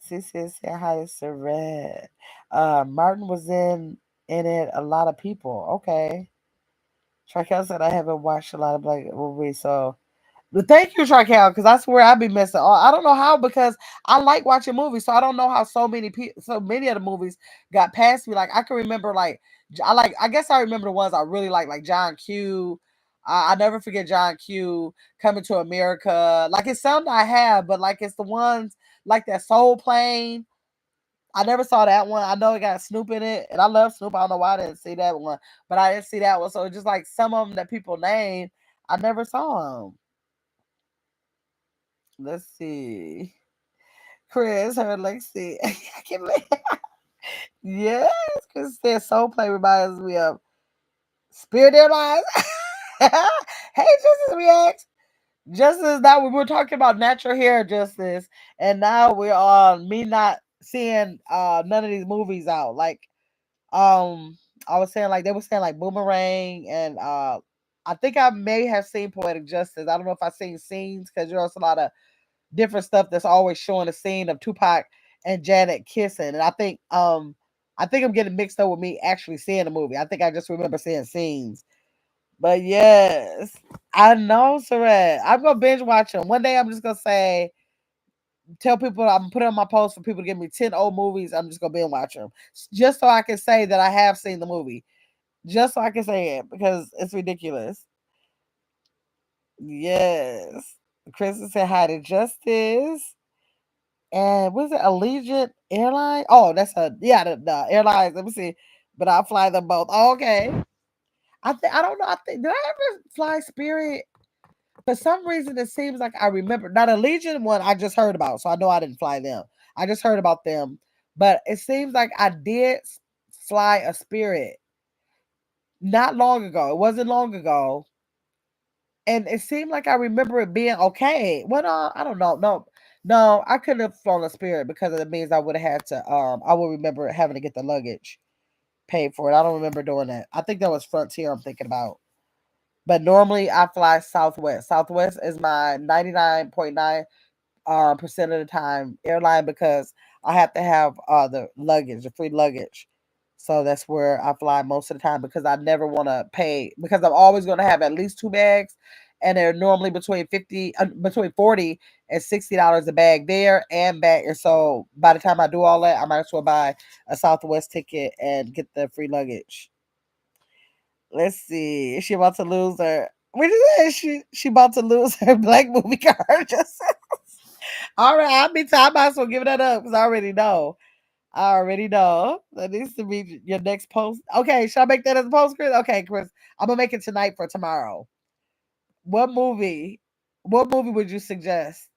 CC said hi to Surrett. Martin was in it. A lot of people. Okay. Trakel said I haven't watched a lot of black movies, so but thank you, Trakel, because I swear I be missing. I don't know how because I like watching movies, so I don't know how so many of the movies got past me. Like I can remember, I guess I remember the ones I really like John Q. I never forget John Q. Coming to America. Like it's something I have, but like it's the ones like that Soul Plane. I never saw that one. I know it got Snoop in it, and I love Snoop. I don't know why I didn't see that one, but I didn't see that one. So it's just like some of them that people name, I never saw them. Let's see. Chris, her Lexi. I can't believe. Yes, Chris said Soul Play reminds me of Spirit Airlines. Hey, Justice Reacts. Justice, now we were talking about natural hair justice, and now we're on me not seeing none of these movies out. Like um I was saying like they were saying like Boomerang and I think I may have seen Poetic Justice. I don't know if I've seen scenes because there's a lot of different stuff that's always showing a scene of Tupac and Janet kissing. And I think I'm getting mixed up with me actually seeing the movie. I think I just remember seeing scenes. But yes, I know, Sarat. I'm gonna binge watch them. One day I'm just gonna say tell people I'm putting on my post for people to give me 10 old movies. I'm just gonna binge watch them. Just so I can say that I have seen the movie. Just so I can say it because it's ridiculous. Yes. Chris said hi to Justice. And was it Allegiant Airline? Oh, that's the airlines. Let me see. But I'll fly them both. Oh, okay. I don't know. I think did I ever fly Spirit? For some reason it seems like I remember. Not a Legion one I just heard about, so I know I didn't fly them. I just heard about them. But it seems like I did fly a Spirit not long ago. It wasn't long ago. And it seemed like I remember it being okay. Well, no, I don't know. No, No, I couldn't have flown a Spirit because it means I would have had to. I would remember having to get the luggage paid for it. I don't remember doing that. I think that was Frontier. I'm thinking about. But normally I fly Southwest. Southwest is my 99.9 percent of the time airline because I have to have the luggage, the free luggage. So that's where I fly most of the time because I never want to pay because I'm always going to have at least two bags, and they're normally between $40 and $60 a bag there and back. And so by the time I do all that, I might as well buy a Southwest ticket and get the free luggage. Let's see. Is she about to lose her? What is that? She about to lose her black movie card. Just all right. I might as well give that up because I already know. I already know. That needs to be your next post. Okay, should I make that as a post, Chris? Okay, Chris. I'm gonna make it tonight for tomorrow. What movie? What movie would you suggest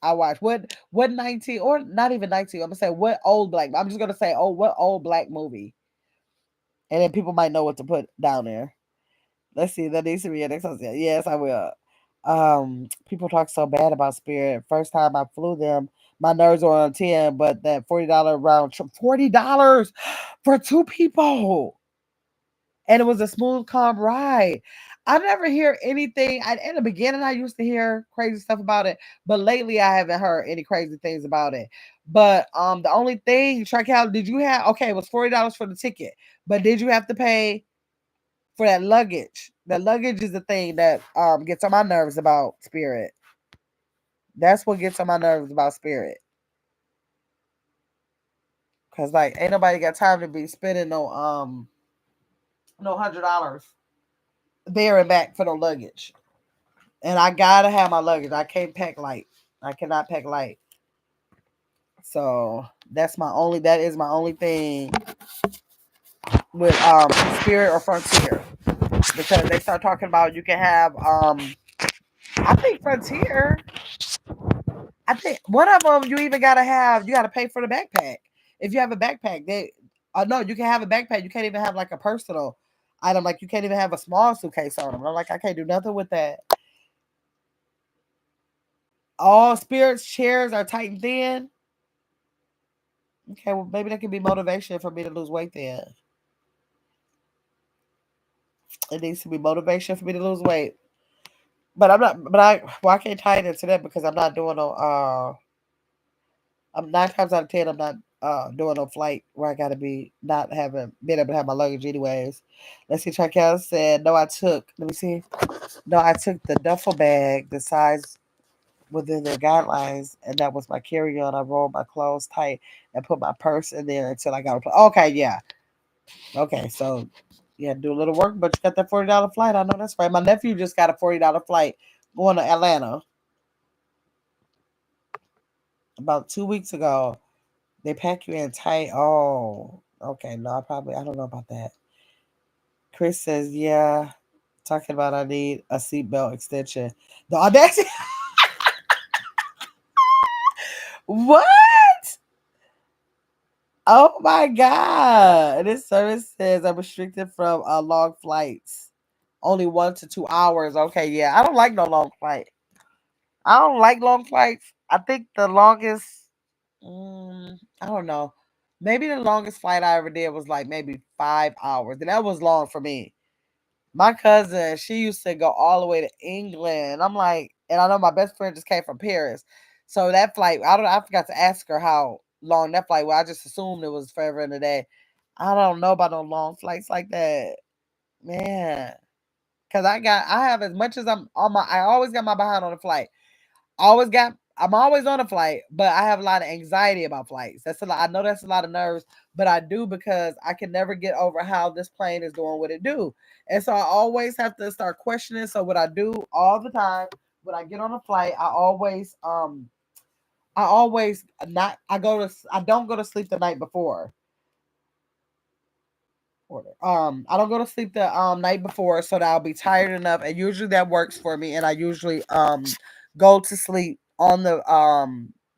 I watch? What 19 or not even 19? I'm gonna say what old black. I'm just gonna say what old black movie, and then people might know what to put down there. Let's see. That needs to be your next post. Yes, I will. People talk so bad about Spirit. First time I flew them, my nerves were on 10, but that $40 round trip, $40 for two people. And it was a smooth, calm ride. I never hear anything. In the beginning, I used to hear crazy stuff about it, but lately I haven't heard any crazy things about it. But the only thing, track out, did you have? Okay, it was $40 for the ticket, but did you have to pay for that luggage? The luggage is the thing that gets on my nerves about Spirit. That's what gets on my nerves about Spirit. Cause like ain't nobody got time to be spending no $100 there and back for no luggage. And I gotta have my luggage. I can't pack light. I cannot pack light. So that is my only thing with Spirit or Frontier. Because they start talking about you can have I think Frontier, I think one of them you even gotta have you gotta pay for the backpack. If you have a backpack, they no, you can have a backpack. You can't even have like a personal item. Like you can't even have a small suitcase on them. I'm like, I can't do nothing with that. All Spirit's chairs are tight and thin. Okay, well maybe that could be motivation for me to lose weight then. It needs to be motivation for me to lose weight. But I'm not but I can't tie it into that because I'm not doing no I'm 9 times out of 10 I'm not doing no flight where I gotta be not having being able to have my luggage anyways. Let's see, Traquel said no I took let me see. No, I took the duffel bag, the size within their guidelines, and that was my carry on. I rolled my clothes tight and put my purse in there until I got a okay, yeah. Okay, so yeah, do a little work, but you got that $40 flight. I know that's right. My nephew just got a $40 flight going to Atlanta about 2 weeks ago. They pack you in tight. Oh, okay. No, I don't know about that. Chris says, yeah, talking about I need a seatbelt extension. The audacity. What? Oh my God. This service says I'm restricted from long flights. Only 1 to 2 hours. Okay, yeah. I don't like no long flight. I don't like long flights. I think the longest, I don't know. Maybe the longest flight I ever did was like maybe 5 hours. And that was long for me. My cousin, she used to go all the way to England. I'm like, and I know my best friend just came from Paris. So that flight, I forgot to ask her how long that flight was. I just assumed it was forever in a day. I don't know about no long flights like that. Man. Cause I have as much as I always got my behind on the flight. I'm always on a flight, but I have a lot of anxiety about flights. That's a lot. I know that's a lot of nerves, but I do because I can never get over how this plane is doing what it do. And so I always have to start questioning. So what I do all the time when I get on a flight, I always not I don't go to sleep the night before. I don't go to sleep the night before so that I'll be tired enough, and usually that works for me. And I usually go to sleep on the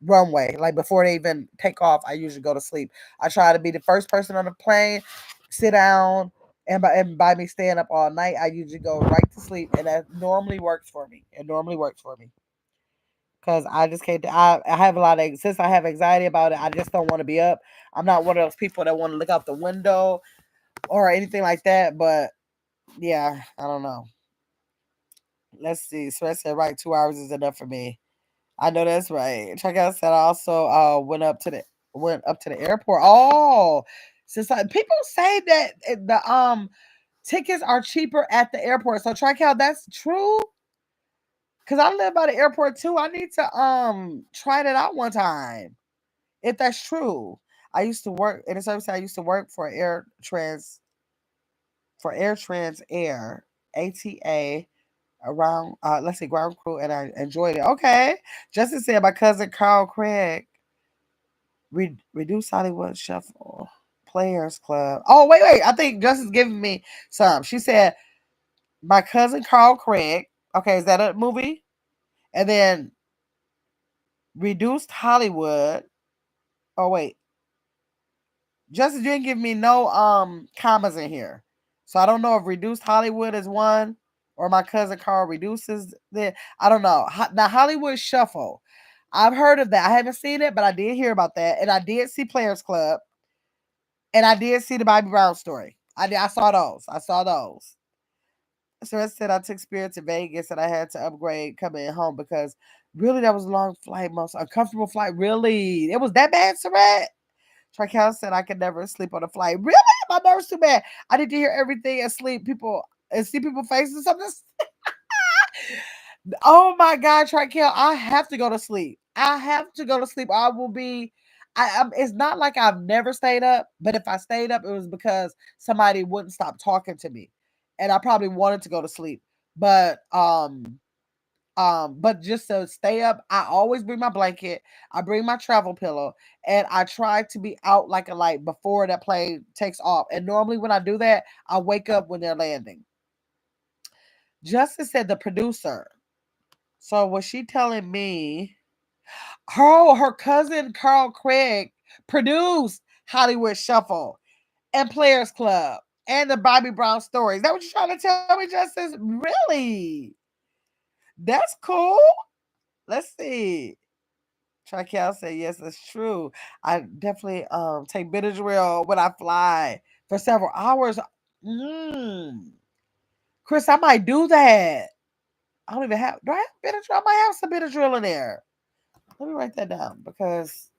runway, like before they even take off. I usually go to sleep. I try to be the first person on the plane, sit down, and by me staying up all night, I usually go right to sleep, and that normally works for me. It normally works for me. because I just can't. I have a lot of since I have anxiety about it. I just don't want to be up. I'm not one of those people that want to look out the window or anything like that. But yeah, I don't know. Let's see. So I said right, 2 hours is enough for me. I know that's right. Check out said I also went up to the airport. Oh, since people say that the tickets are cheaper at the airport. So check out that's true. Cause I live by the airport too. I need to try that out one time. If that's true. I used to work in a service. I used to work Air Trans Air ATA around let's see ground crew, and I enjoyed it. Okay. Justin said my cousin Carl Craig reduced Hollywood Shuffle Players Club. Oh wait. I think Justin's giving me some. She said my cousin Carl Craig. Okay, is that a movie? And then reduced Hollywood. Oh wait, Justin, you didn't give me no commas in here, so I don't know if reduced Hollywood is one or my cousin Carl reduces the. I don't know. Now Hollywood Shuffle, I've heard of that. I haven't seen it, but I did hear about that, and I did see Players Club, and I did see the Bobby Brown story. I saw those. I saw those. So I said I took Spirit to Vegas and I had to upgrade coming home because really that was a long flight, most uncomfortable flight. Really, it was that bad, Sarat. Traquel said I could never sleep on a flight. Really, my nerves too bad. I need to hear everything and sleep people and see people faces something. Oh my God, Traquel, I have to go to sleep. I have to go to sleep. I will be. It's not like I've never stayed up, but if I stayed up, it was because somebody wouldn't stop talking to me, and I probably wanted to go to sleep. But but just to stay up, I always bring my blanket, I bring my travel pillow, and I try to be out like a light before that plane takes off. And normally when I do that, I wake up when they're landing. Justice said the producer. So was she telling me her cousin Carl Craig produced Hollywood Shuffle and Players Club and the Bobby Brown story? Is that what you're trying to tell me, Justice? Really? That's cool. Let's see. Traquel said, yes, that's true. I definitely take Benadryl when I fly for several hours. Mm. Chris, I might do that. I don't even have, do I have Benadryl? I might have some Benadryl in there. Let me write that down because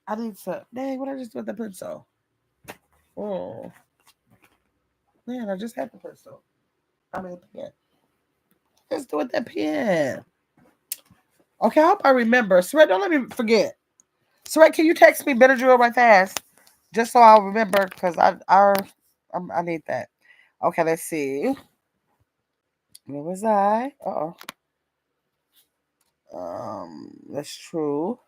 I need to, dang, what I just do with the pencil? Oh, man, I just had the pencil. I mean, pen. Let's do it that pen. Okay, I hope I remember. Sweat, don't let me forget. Sweat, can you text me Benadryl right fast? Just so I'll remember because I need that. Okay, let's see. Where was I? Oh, that's true.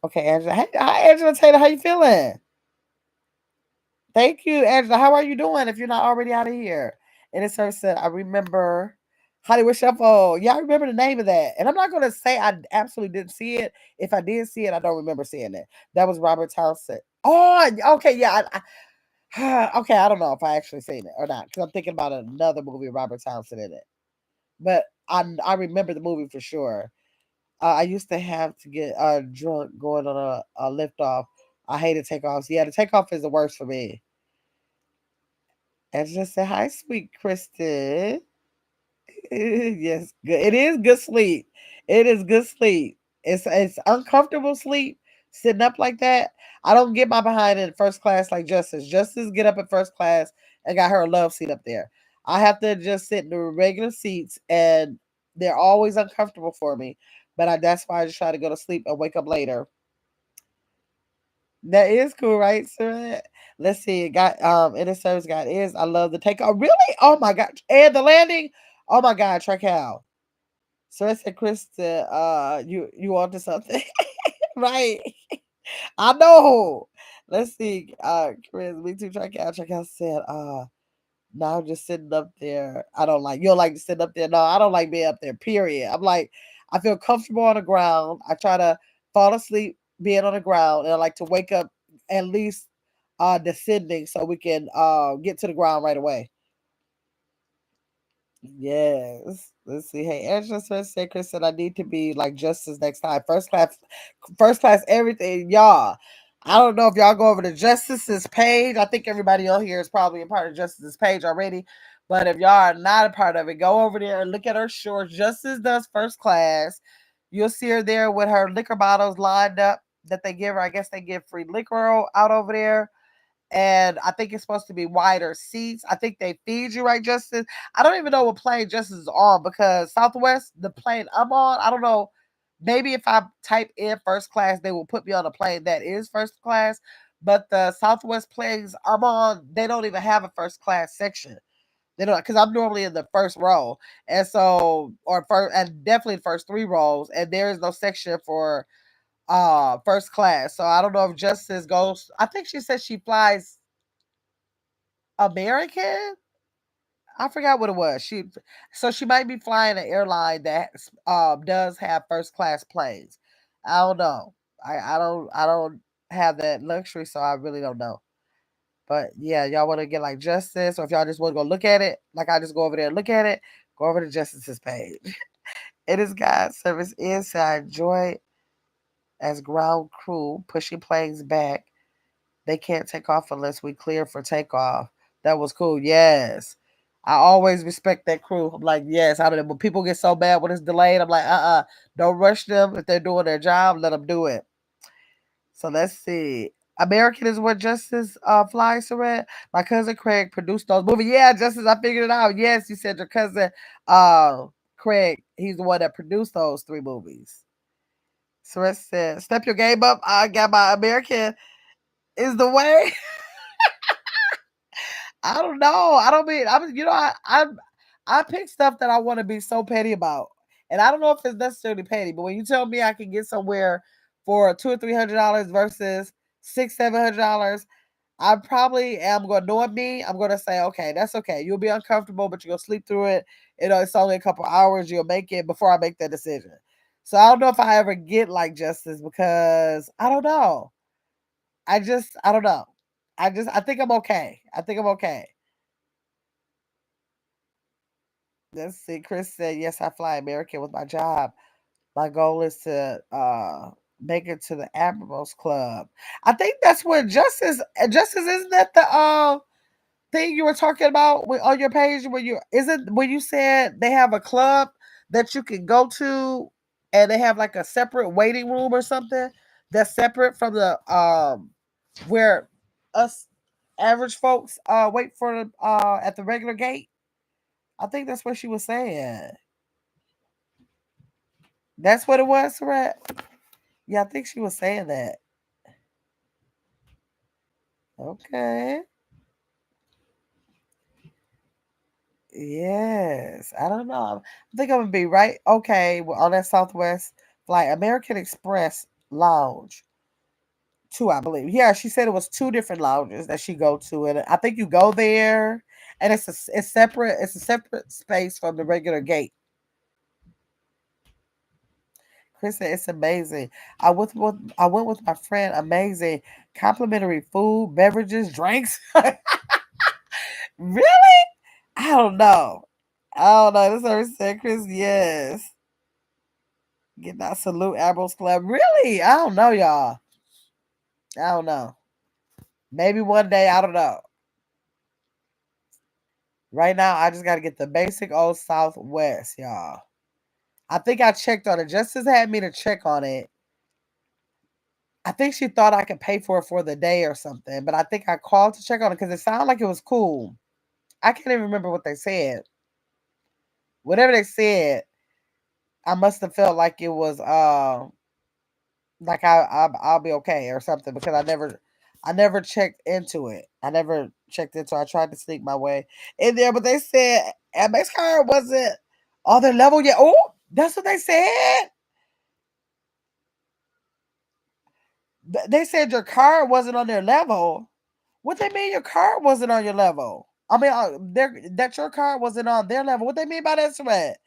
Okay, Angela. Hey, hi, Angela Taylor. How you feeling? Thank you, Angela. How are you doing? If you're not already out of here, and it's her said, I remember Hollywood Shuffle. Yeah, I remember the name of that. And I'm not gonna say I absolutely didn't see it. If I did see it, I don't remember seeing it. That was Robert Townsend. Oh, okay, yeah. Okay, I don't know if I actually seen it or not because I'm thinking about another movie with Robert Townsend in it. But I remember the movie for sure. I used to have to get drunk going on a lift off. I hated takeoffs. Yeah, the takeoff is the worst for me. And just say hi, sweet Kristen. Yes, good. It is good sleep. It is good sleep. It's uncomfortable sleep sitting up like that. I don't get my behind in first class like Justice. Justice get up in first class and got her a love seat up there. I have to just sit in the regular seats and they're always uncomfortable for me. But that's why I just try to go to sleep and wake up later. That is cool, right, sir? Let's see. It got in the service guide is I love the takeoff. Really? Oh my god. And the landing. Oh my god, Tracal. So I said, Krista, you onto something. Right. I know. Let's see. Chris, me too, Tracal. Tracal said, now I'm just sitting up there. I don't like you don't like to sit up there. No, I don't like being up there, period. I'm like, I feel comfortable on the ground. I try to fall asleep being on the ground, and I like to wake up at least descending so we can get to the ground right away. Yes. Let's see. Hey, Angela Smith said, Chris said I need to be like Justice next time. First class, everything, y'all. I don't know if y'all go over to Justice's page. I think everybody on here is probably a part of Justice's page already. But if y'all are not a part of it, go over there and look at her shorts. Justice does first class. You'll see her there with her liquor bottles lined up that they give her. I guess they give free liquor out over there, and I think it's supposed to be wider seats. I think they feed you, right, Justice? I don't even know what plane Justice is on because Southwest, the plane I'm on, I don't know. Maybe if I type in first class, they will put me on a plane that is first class. But the Southwest planes I'm on, they don't even have a first class section. They don't, because I'm normally in the first row, and so or first, and definitely the first three rows, and there is no section for first class. So I don't know if Justice goes. I think she said she flies American. I forgot what it was. She might be flying an airline that does have first class planes. I don't know. I don't have that luxury, so I really don't know. But yeah, y'all want to get like Justice, or if y'all just want to go look at it, like I just go over there and look at it, go over to Justice's page. It is God service inside joy as ground crew pushing planes back. They can't take off unless we clear for takeoff. That was cool. Yes. I always respect that crew. I'm like, yes, I don't know. When people get so bad when it's delayed, I'm like, don't rush them. If they're doing their job, let them do it. So let's see. American is what Justice flies Saran. My cousin Craig produced those movies. Yeah, Justice, I figured it out. Yes, you said your cousin Craig, he's the one that produced those three movies. Saran said, step your game up. I got my American is the way. I don't know. I don't mean I'm I pick stuff that I want to be so petty about. And I don't know if it's necessarily petty, but when you tell me I can get somewhere for $200 or $300 versus $600-700, I probably am gonna know me. I'm gonna say, okay, that's okay. You'll be uncomfortable, but you're gonna sleep through it. You know, it's only a couple hours. You'll make it before I make that decision. So I don't know if I ever get like Justice because I don't know. I don't know. I think I'm okay. I think I'm okay. Let's see. Chris said, "Yes, I fly American with my job. My goal is to make it to the Admirals Club." I think that's where Justice isn't that the thing you were talking about on your page when you isn't when you said they have a club that you can go to and they have like a separate waiting room or something that's separate from the where us average folks wait for at the regular gate. I think that's what she was saying. That's what it was, Sarat? Yeah, I think she was saying that. Okay. Yes. I don't know. I think I'm gonna be right. Okay, well, on that Southwest flight, American Express Lounge. Two, I believe. Yeah, she said it was two different lounges that she go to, and I think you go there, and it's separate. It's a separate space from the regular gate. Chris said it's amazing. I went with my friend. Amazing, complimentary food, beverages, drinks. Really? I don't know. I don't know. This ever said Chris. Yes. Get that salute Admirals Club. Really? I don't know, y'all. I don't know. Maybe one day. I don't know. Right now, I just got to get the basic old Southwest, y'all. I think I checked on it. Justice had me to check on it. I think she thought I could pay for it for the day or something, but I think I called to check on it because it sounded like it was cool. I can't even remember what they said. Whatever they said, I must have felt like it was like I'll be okay or something because I never checked into it. I never checked into. I tried to sneak my way in there, but they said Amex card wasn't on their level yet. Oh, that's what they said. They said your card wasn't on their level. What they mean your card wasn't on your level? I mean, that your card wasn't on their level. What they mean by that, Sweat?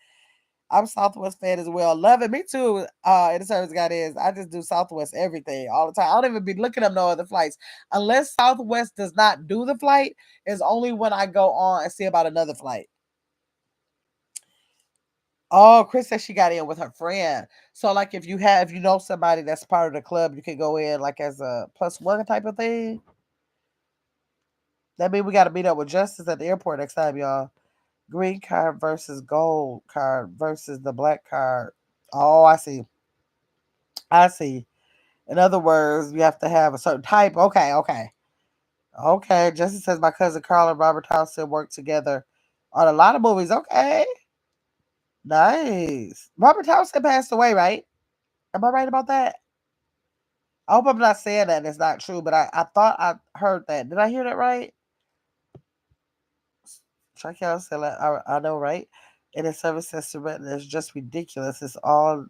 I'm Southwest fan as well. Love it. Me too. In the service guy is. I just do Southwest everything all the time. I don't even be looking up no other flights. Unless Southwest does not do the flight, is only when I go on and see about another flight. Oh, Chris said she got in with her friend. So like if you know somebody that's part of the club, you can go in like as a plus one type of thing. That means we got to meet up with Justice at the airport next time, y'all. Green card versus gold card versus the black card. Oh, I see. I see. In other words, you have to have a certain type. Okay, okay. Okay. Justice says my cousin Carl and Robert Townsend work together on a lot of movies. Okay. Nice. Robert Townsend passed away, right? Am I right about that? I hope I'm not saying that and it's not true, but I thought I heard that. Did I hear that right? Tricare said, I know, right? And the service estimate is just ridiculous. It's all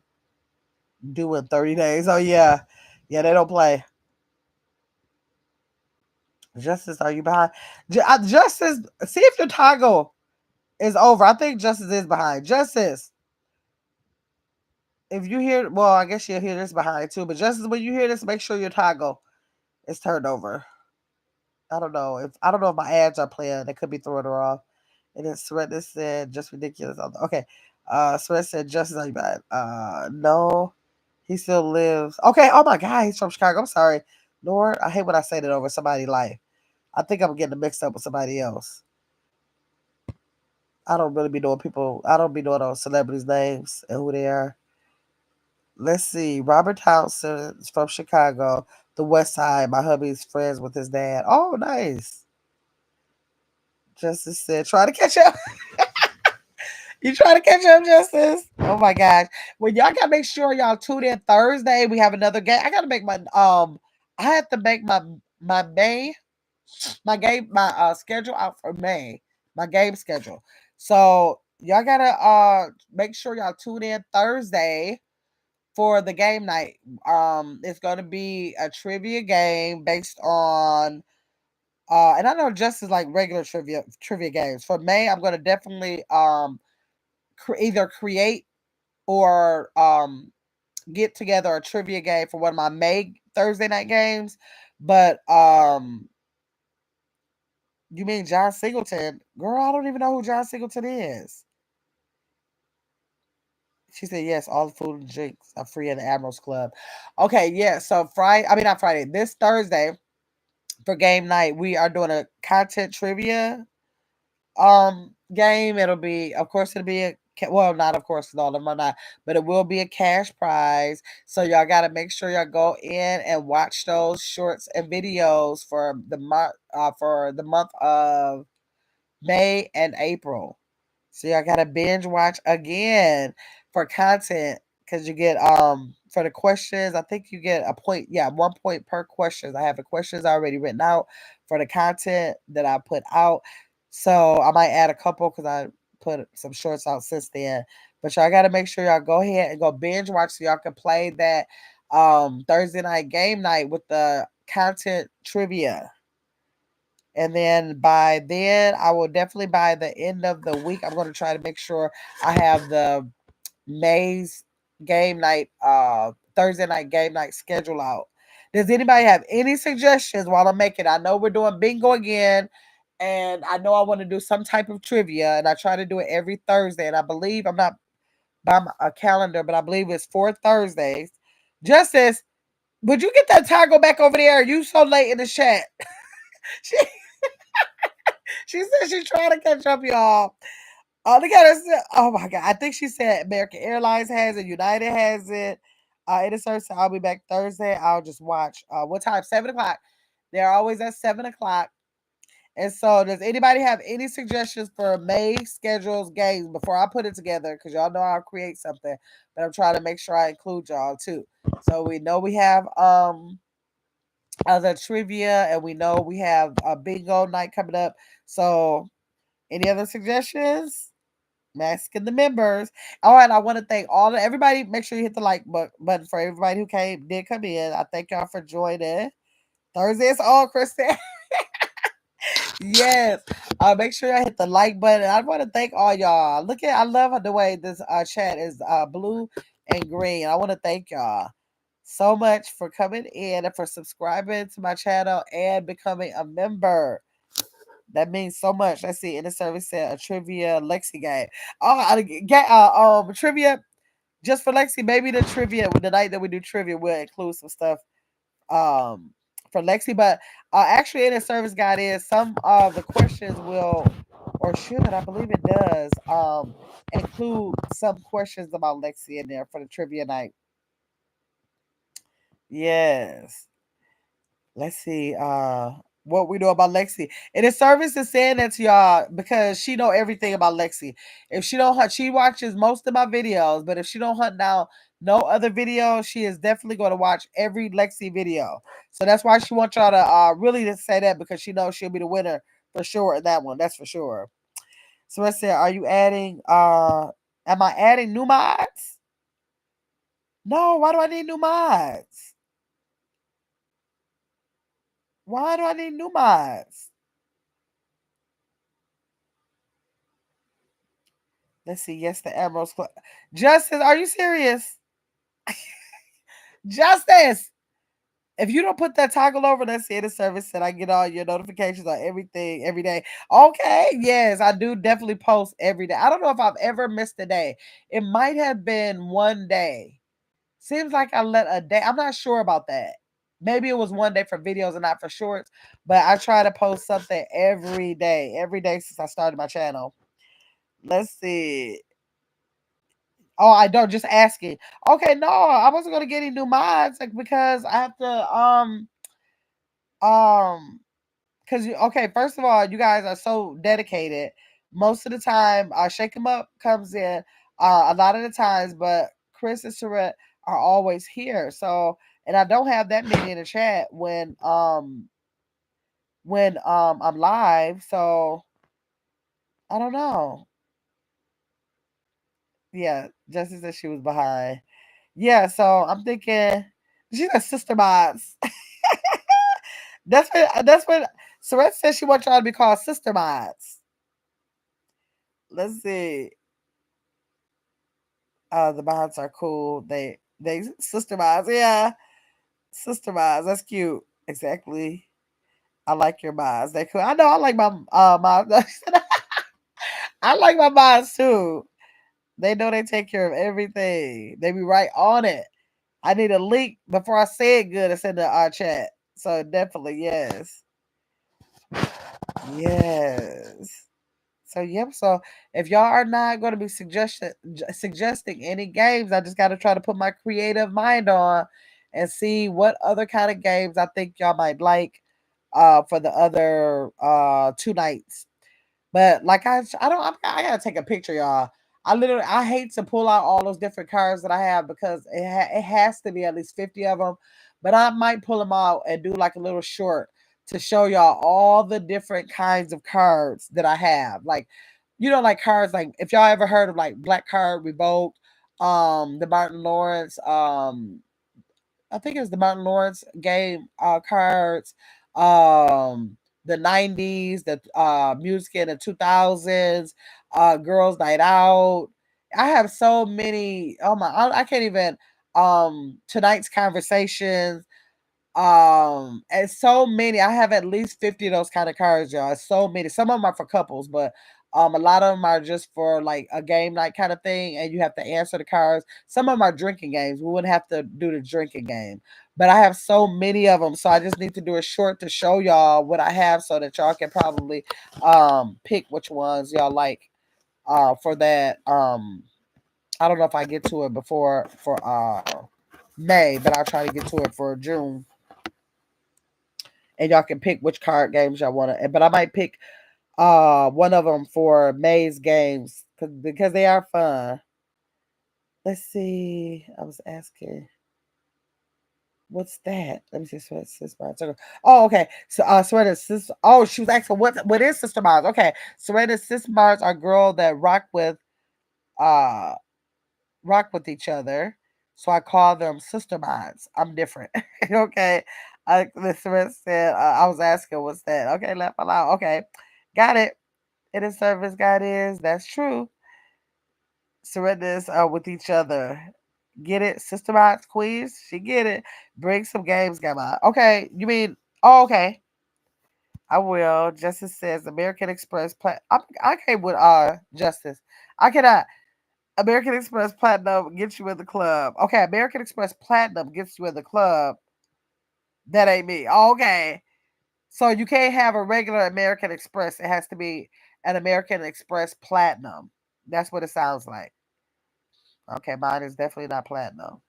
due in 30 days. Oh, yeah. Yeah, they don't play. Justice, are you behind? Justice, see if your toggle is over. I think Justice is behind. Justice, if you hear, well, I guess you'll hear this behind too, but Justice, when you hear this, make sure your toggle is turned over. I don't know if my ads are playing. They could be throwing her off. And then Sweat said just ridiculous. Okay. Sweat said Justice, are you bad? No. He still lives. Okay, oh my god, he's from Chicago. I'm sorry. Lord, I hate when I say that over somebody's life. I think I'm getting mixed up with somebody else. I don't really be knowing people. I don't be knowing those celebrities' names and who they are. Let's see. Robert Townsend is from Chicago, the West Side. My hubby's friends with his dad. Oh, nice. Justice said, try to catch up. You trying to catch up, Justice? Oh my gosh. Well, y'all gotta make sure y'all tune in Thursday. We have another game. I gotta make my I have to make my May my schedule out for May. My game schedule. So y'all gotta make sure y'all tune in Thursday for the game night. It's gonna be a trivia game based on and I know just as like regular trivia games. For May, I'm gonna definitely either create or get together a trivia game for one of my May Thursday night games. But you mean John Singleton? Girl, I don't even know who John Singleton is. She said, yes, all the food and drinks are free at the Admirals Club. Okay, yeah. So Friday, I mean not Friday, this Thursday for game night, we are doing a content trivia game. It'll be, of course, it'll be well, not of course, all of them are not, but it will be a cash prize. So y'all got to make sure y'all go in and watch those shorts and videos for the month of May and April. So y'all got to binge watch again for content because you get for the questions. I think you get a point. Yeah, 1 point per questions. I have the questions already written out for the content that I put out. So I might add a couple because I put some shorts out since then. But y'all got to make sure y'all go ahead and go binge watch so y'all can play that Thursday night game night with the content trivia. And then by then, I will definitely by the end of the week, I'm going to try to make sure I have the May's game night, Thursday night game night schedule out. Does anybody have any suggestions while I'm making? I know we're doing bingo again, and I know I want to do some type of trivia, and I try to do it every Thursday. And I believe I'm not by a calendar, but I believe it's 4 Thursdays. Justice, would you get that toggle back over there? You so late in the chat. she, she said she's trying to catch up, y'all. Oh, look at her. Oh my god. I think she said American Airlines has it, United has it. It is her, so I'll be back Thursday. I'll just watch. What time? 7 o'clock. They're always at 7 o'clock. And so, does anybody have any suggestions for May schedules games before I put it together? Because y'all know I'll create something, but I'm trying to make sure I include y'all too. So we know we have other trivia, and we know we have a bingo night coming up. So, any other suggestions? Asking the members. All right, I want to thank everybody. Make sure you hit the like button for everybody who did come in. I thank y'all for joining. Thursday is all, Kristen. Yes. Make sure I hit the like button. I want to thank all y'all. I love the way this chat is blue and green. I want to thank y'all so much for coming in and for subscribing to my channel and becoming a member. That means so much. Let's see. In the service said a trivia Lexi game. Oh, trivia just for Lexi. Maybe the trivia with the night that we do trivia will include some stuff um for Lexi. But actually, in the service guide is some of the questions will or should I believe it does include some questions about Lexi in there for the trivia night. Yes. Let's see. What we know about Lexi. And the service is saying that to y'all because she know everything about Lexi. If she don't hunt, she watches most of my videos, but if she don't hunt down no other videos, she is definitely going to watch every Lexi video. So that's why she wants y'all to really to say that because she knows she'll be the winner for sure in that one. That's for sure. So let's say, are you adding am I adding new mods? No, why do I need new mods? Why do I need new mods? Let's see. Yes, the Emeralds Club. Justice, are you serious? Justice, if you don't put that toggle over, let's see the service and I get all your notifications on everything every day. Okay, yes, I do definitely post every day. I don't know if I've ever missed a day. It might have been one day. Seems like I let a day. I'm not sure about that. Maybe it was one day for videos and not for shorts, but I try to post something every day since I started my channel. Let's see. Oh, I don't just asking. Okay, no, I wasn't gonna get any new mods like because I have to um because you okay, first of all, you guys are so dedicated. Most of the time, Shake 'em Up comes in a lot of the times, but Chris and Surette are always here. So and I don't have that many in the chat when I'm live, so I don't know. Yeah, Justice said she was behind. Yeah, so I'm thinking she's a sister mods. That's what Sorette says she wants y'all to be called sister mods. Let's see. The mods are cool. They sister mods, yeah. Sister mods. That's cute. Exactly. I like your mods. They cool. I know I like my mods. I like my mods too. They know they take care of everything. They be right on it. I need a link before I say it good. It's in the chat. So definitely yes. Yes. So yep. So if y'all are not going to be suggesting any games, I just got to try to put my creative mind on and see what other kind of games I think y'all might like for the other 2 nights. But like I don't I gotta take a picture, y'all. I hate to pull out all those different cards that I have because it has to be at least 50 of them. But I might pull them out and do like a little short to show y'all all the different kinds of cards that I have. Like, like cards like if y'all ever heard of like Black Card Revoked, the Martin Lawrence, I think it was the Martin Lawrence game cards, the 90s, the music in the 2000s, Girls Night Out. I have so many. Oh my, I can't even. Tonight's conversations, and so many. I have at least 50 of those kind of cards, y'all. So many. Some of them are for couples, but a lot of them are just for like a game night kind of thing, and you have to answer the cards. Some of them are drinking games. We wouldn't have to do the drinking game, but I have so many of them, so I just need to do a short to show y'all what I have, so that y'all can probably pick which ones y'all like for that. I don't know if I get to it before for May, but I'll try to get to it for June, and y'all can pick which card games y'all want to. But I might pick one of them for May's games because they are fun. Let's see. I was asking, what's that? Let me see. Sister Miles. Oh, okay. So, Serena's sister. Oh, she was asking what is Sister Miles? Okay, Serena's Sister Miles are girl that uh rock with each other. So I call them Sister Miles. I'm different. Okay. The Serena said I was asking what's that? Okay, laugh aloud. Okay, got it. In a service guide is that's true. Surrenders with each other. Get it? Systemized quiz. She get it. Bring some games, Gamma. Okay, you mean? Oh, okay. I will. Justice says American Express. I came with Justice. I cannot. American Express Platinum gets you in the club. Okay, American Express Platinum gets you in the club. That ain't me. Okay. So you can't have a regular American Express. It has to be an American Express Platinum. That's what it sounds like. Okay, mine is definitely not Platinum.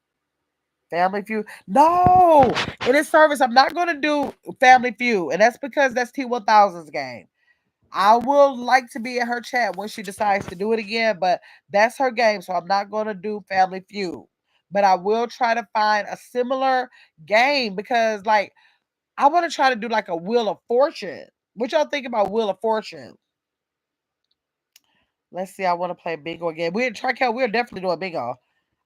Family Feud. No, it is service. I'm not going to do Family Feud, and that's because that's T1000's game. I will like to be in her chat when she decides to do it again, but that's her game, so I'm not going to do Family Feud. But I will try to find a similar game because, like, I want to try to do like a Wheel of Fortune. What y'all think about Wheel of Fortune? Let's see. I want to play bingo again. We're Trical. We're definitely doing bingo.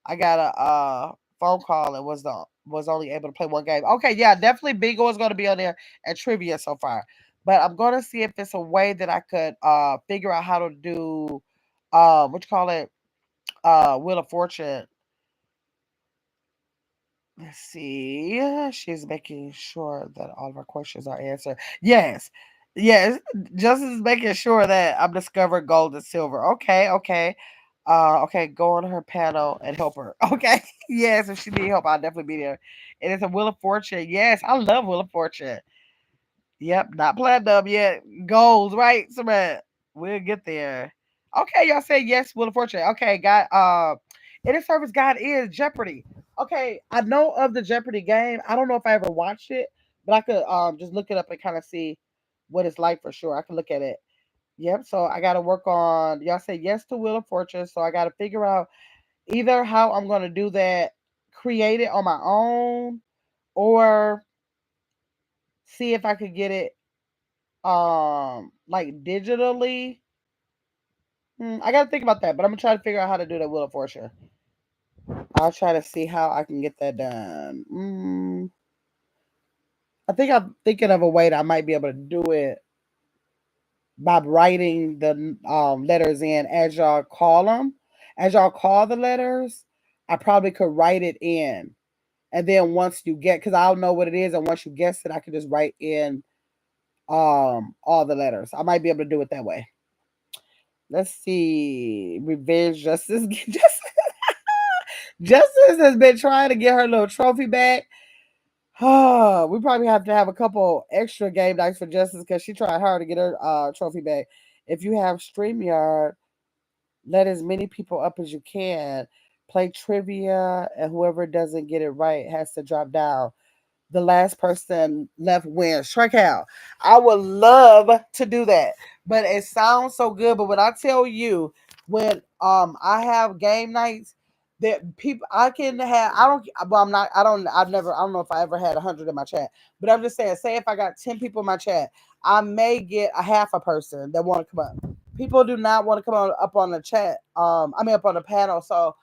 I got a phone call and was only able to play one game. Okay, yeah, definitely bingo is going to be on there and trivia so far. But I'm going to see if it's a way that I could figure out how to do what you call it Wheel of Fortune. Let's see. She's making sure that all of our questions are answered. Yes. Yes. Justice is making sure that I'm discovering gold and silver. Okay, okay. Okay, go on her panel and help her. Okay. Yes, if she need help, I'll definitely be there. And it's a Wheel of Fortune. Yes, I love Wheel of Fortune. Yep, not platinum yet. Gold, right, Samantha? We'll get there. Okay, y'all say yes, Wheel of Fortune. Okay, got in the service God is Jeopardy. Okay, I know of the Jeopardy game. I don't know if I ever watched it, but I could just look it up and kind of see what it's like for sure. I can look at it. Yep, so I gotta work on y'all say yes to Wheel of Fortune. So I gotta figure out either how I'm gonna do that, create it on my own, or see if I could get it like digitally. I gotta think about that, but I'm gonna try to figure out how to do that Wheel of Fortune. I'll try to see how I can get that done. I think I'm thinking of a way that I might be able to do it by writing the letters in as y'all call them. As y'all call the letters, I probably could write it in. And then once you get, because I'll know what it is, and once you guess it, I can just write in all the letters. I might be able to do it that way. Let's see. Revenge Justice. Justice has been trying to get her little trophy back. We probably have to have a couple extra game nights for Justice because she tried hard to get her trophy back. If you have StreamYard, let as many people up as you can. Play trivia, and whoever doesn't get it right has to drop down. The last person left wins. Strike out. I would love to do that, but it sounds so good. But when I tell you, when I have game nights, that people I can have, I don't. Well, I'm not. I don't. I've never. I don't know if I ever had 100 in my chat, but I'm just saying. Say if I got 10 people in my chat, I may get a half a person that want to come up. People do not want to come on up on the chat. I mean up on the panel. So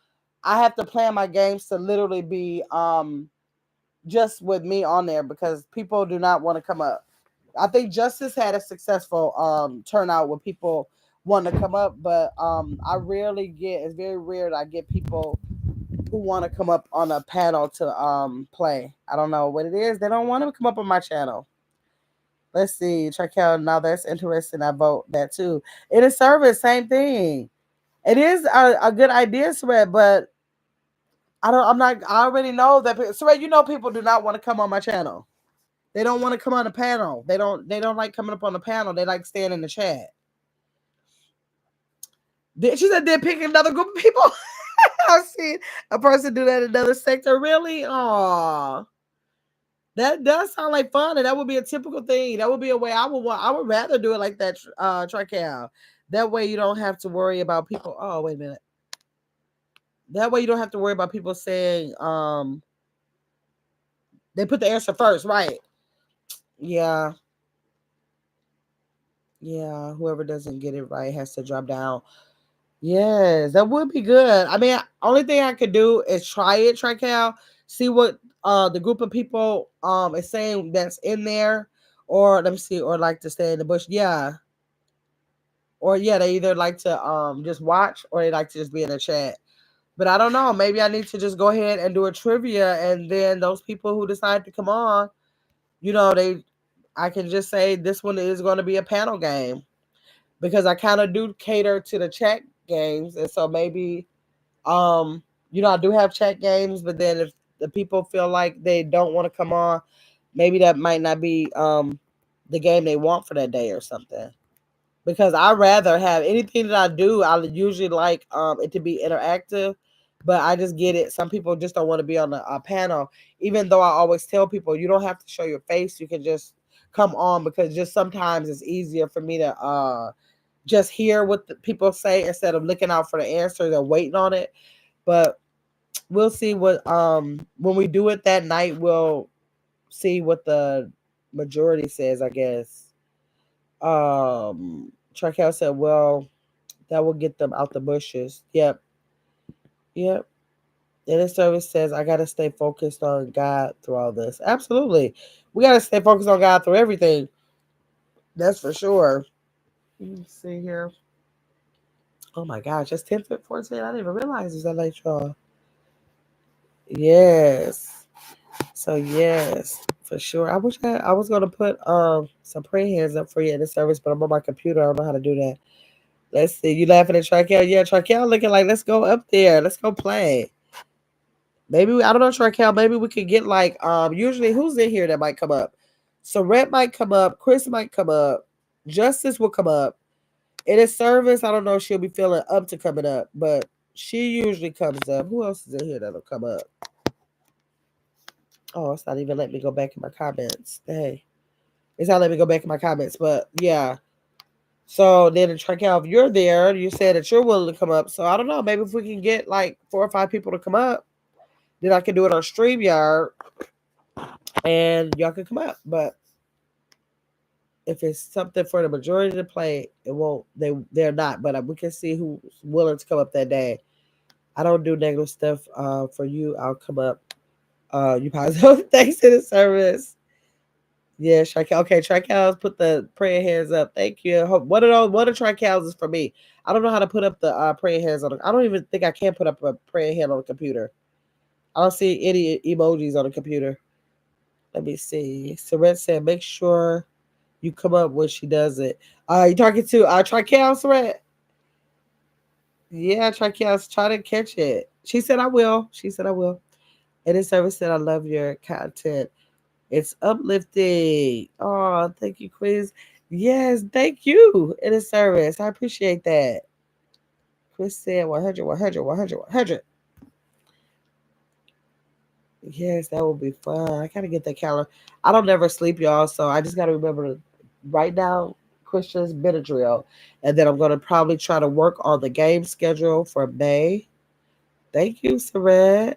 I have to plan my games to literally be just with me on there because people do not want to come up. I think Justice had a successful turnout with people wanting to come up, but I rarely get. It's very rare that I get people who want to come up on a panel to play. I don't know what it is. They don't want to come up on my channel. Let's see. Check out now. That's interesting. I vote that too. It is service, same thing. It is a good idea, Sweat, but I don't. I'm not. I already know that. Sweat, you know, people do not want to come on my channel. They don't want to come on the panel. They don't. They don't like coming up on the panel. They like staying in the chat. She said they're picking another group of people. I've seen a person do that in another sector. Really? Aw. That does sound like fun, and that would be a typical thing. That would be a way I would want. I would rather do it like that. Trical. That way you don't have to worry about people. Oh, wait a minute. That way you don't have to worry about people saying they put the answer first, right? Yeah, yeah. Whoever doesn't get it right has to drop down. Yes, that would be good. I mean, only thing I could do is try Cal, see what the group of people is saying that's in there, or let me see, or like to stay in the bush. Yeah. Or yeah, they either like to just watch or they like to just be in the chat. But I don't know. Maybe I need to just go ahead and do a trivia, and then those people who decide to come on, you know, they I can just say this one is going to be a panel game because I kind of do cater to the chat games, and so maybe um I do have chat games, but then if the people feel like they don't want to come on, maybe that might not be the game they want for that day or something. Because I rather have anything that I do, I usually like it to be interactive, but I just get it. Some people just don't want to be on a panel, even though I always tell people you don't have to show your face. You can just come on because just sometimes it's easier for me to just hear what the people say instead of looking out for the answers and waiting on it. But we'll see what when we do it that night, we'll see what the majority says, I guess. Trakel said, well, that will get them out the bushes. Yep. Yep. And his service says, I got to stay focused on God through all this. Absolutely. We got to stay focused on God through everything. That's for sure. Let me see here. Oh my gosh, it's 10:14. I didn't even realize it was that late, y'all. Yes. So, yes, for sure. I wish I was going to put some prayer hands up for you in the service, but I'm on my computer. I don't know how to do that. Let's see. You laughing at Trakel? Yeah, Trakel looking like, let's go up there. Let's go play. Maybe I don't know, Trakel. Maybe we could get like usually who's in here that might come up? Saret might come up, Chris might come up, Justice will come up. In his service, I don't know if she'll be feeling up to coming up, but she usually comes up. Who else is in here that'll come up? Oh, it's not even letting me go back in my comments. Hey. It's not letting me go back in my comments, but yeah. So then Trakel, if you're there, you said that you're willing to come up. So I don't know. Maybe if we can get like 4 or 5 people to come up, then I can do it on StreamYard and y'all can come up. But if it's something for the majority to play, it won't. They're not. But we can see who's willing to come up that day. I don't do negative stuff for you. I'll come up. You positive. Thanks to the service. Yeah, Trical. Okay, Tricals, put the prayer hands up. Thank you. What are those? What are Tricals is for me? I don't know how to put up the prayer hands on. I don't even think I can put up a prayer hand on the computer. I don't see any emojis on the computer. Let me see. Saret said, make sure you come up when she does it. You talking to Trical, Saret? Yeah, Trical, try to catch it. She said I will. She said I will. And this service said I love your content. It's uplifting. Oh, thank you, Quiz. Yes, thank you in the service. I appreciate that. Chris said 100, 100, 100, 100. Yes, that will be fun. I gotta get that calendar. I don't never sleep, y'all, so I just gotta remember to write down Christian's Benadryl. And then I'm gonna probably try to work on the game schedule for May. Thank you, Saret.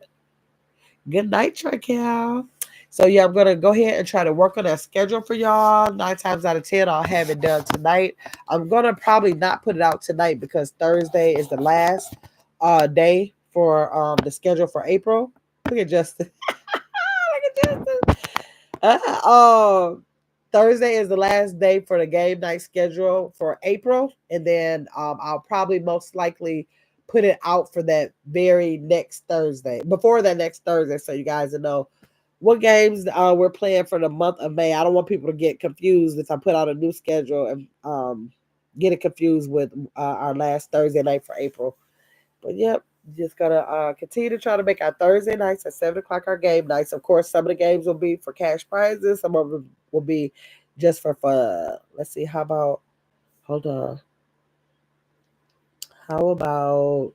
Good night, Trakel. So yeah, I'm gonna go ahead and try to work on that schedule for y'all. 9 times out of 10, I'll have it done tonight. I'm gonna probably not put it out tonight because Thursday is the last day for the schedule for April. Look at Justin. Look at Justin. Thursday is the last day for the game night schedule for April, and then I'll probably most likely put it out for that very next Thursday, before that next Thursday, so you guys know what games we're playing for the month of May. I don't want people to get confused if I put out a new schedule and get it confused with our last Thursday night for April. But yep, just gonna continue to try to make our Thursday nights at 7 o'clock our game nights. Of course, some of the games will be for cash prizes. Some of them will be just for fun. Let's see. How about? Hold on. How about?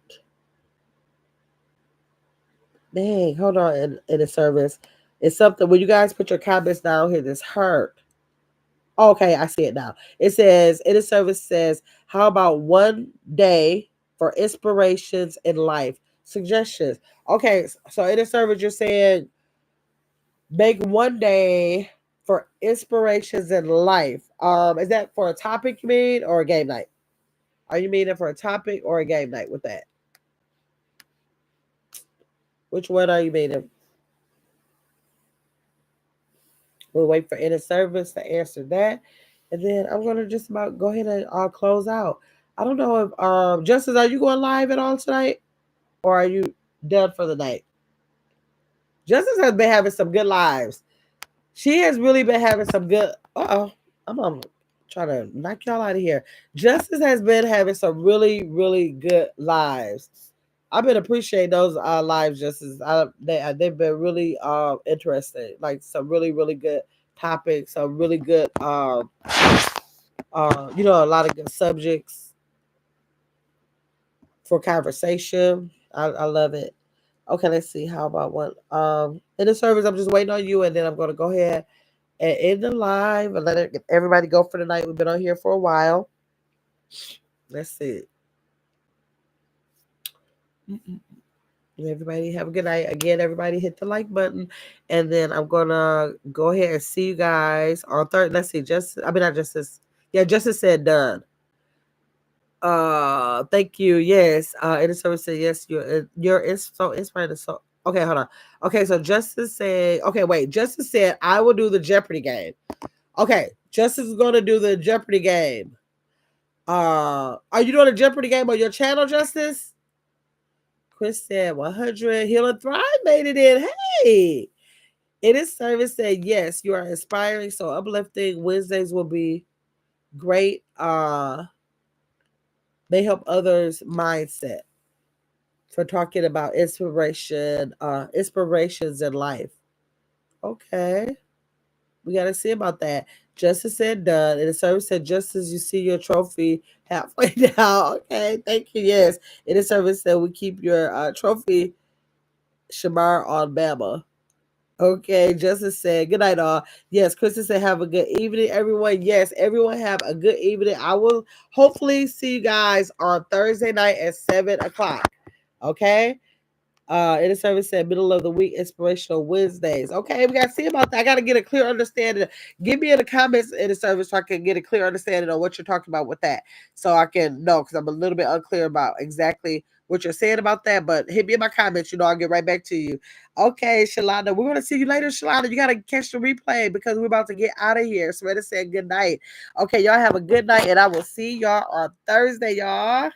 Dang, hold on. In the service, it's something when you guys put your comments down here. This hurt. Okay, I see it now. It says in the service says, how about one day for inspirations in life? Suggestions. Okay, so in the service you're saying make one day for inspirations in life. Is that for a topic you mean or a game night? Are you meaning for a topic or a game night with that? Which one are you meaning? We'll wait for inner service to answer that. And then I'm gonna just about go ahead and close out. I don't know if Justice, are you going live at all tonight? Or are you done for the night? Justice has been having some good lives. She has really been having some good. Oh, I'm gonna try to knock y'all out of here. Justice has been having some really, really good lives. I've been appreciating those lives. Justice, they've been really interesting. Like some really, really good topics. Some really good a lot of good subjects for conversation. I love it. Okay, let's see. How about one? In the service, I'm just waiting on you, and then I'm gonna go ahead and end the live and let everybody go for the night. We've been on here for a while. Let's see. Everybody have a good night. Again, everybody hit the like button, and then I'm gonna go ahead and see you guys on third. Let's see. Not Justice. Yeah, Justice said done. Thank you. Yes. In the service said yes. You're so inspired. So okay, hold on. Okay, so Justice said. Okay, wait. Justice said I will do the Jeopardy game. Okay, Justice is gonna do the Jeopardy game. Are you doing a Jeopardy game on your channel, Justice? Chris said 100. Heal and Thrive made it in. Hey, in his service said yes. You are inspiring, so uplifting. Wednesdays will be great. They help others mindset for talking about inspirations in life. Okay. We got to see about that. Justice said done. And the service said, just as you see your trophy halfway down. Okay. Thank you. Yes. In the service said, we keep your trophy, Shamar on Bama. Okay. Justice said, good night, all. Yes. Kristen said, have a good evening, everyone. Yes. Everyone have a good evening. I will hopefully see you guys on Thursday night at 7 o'clock. Okay. In the service said middle of the week inspirational Wednesdays. Okay, we gotta see about that. I gotta get a clear understanding. Give me in the comments in the service so I can get a clear understanding on what you're talking about with that. So I can know because I'm a little bit unclear about exactly what you're saying about that. But hit me in my comments, I'll get right back to you. Okay, Shalana, we're gonna see you later, Shalana. You gotta catch the replay because we're about to get out of here. So ready to say good night. Okay, y'all have a good night, and I will see y'all on Thursday, y'all.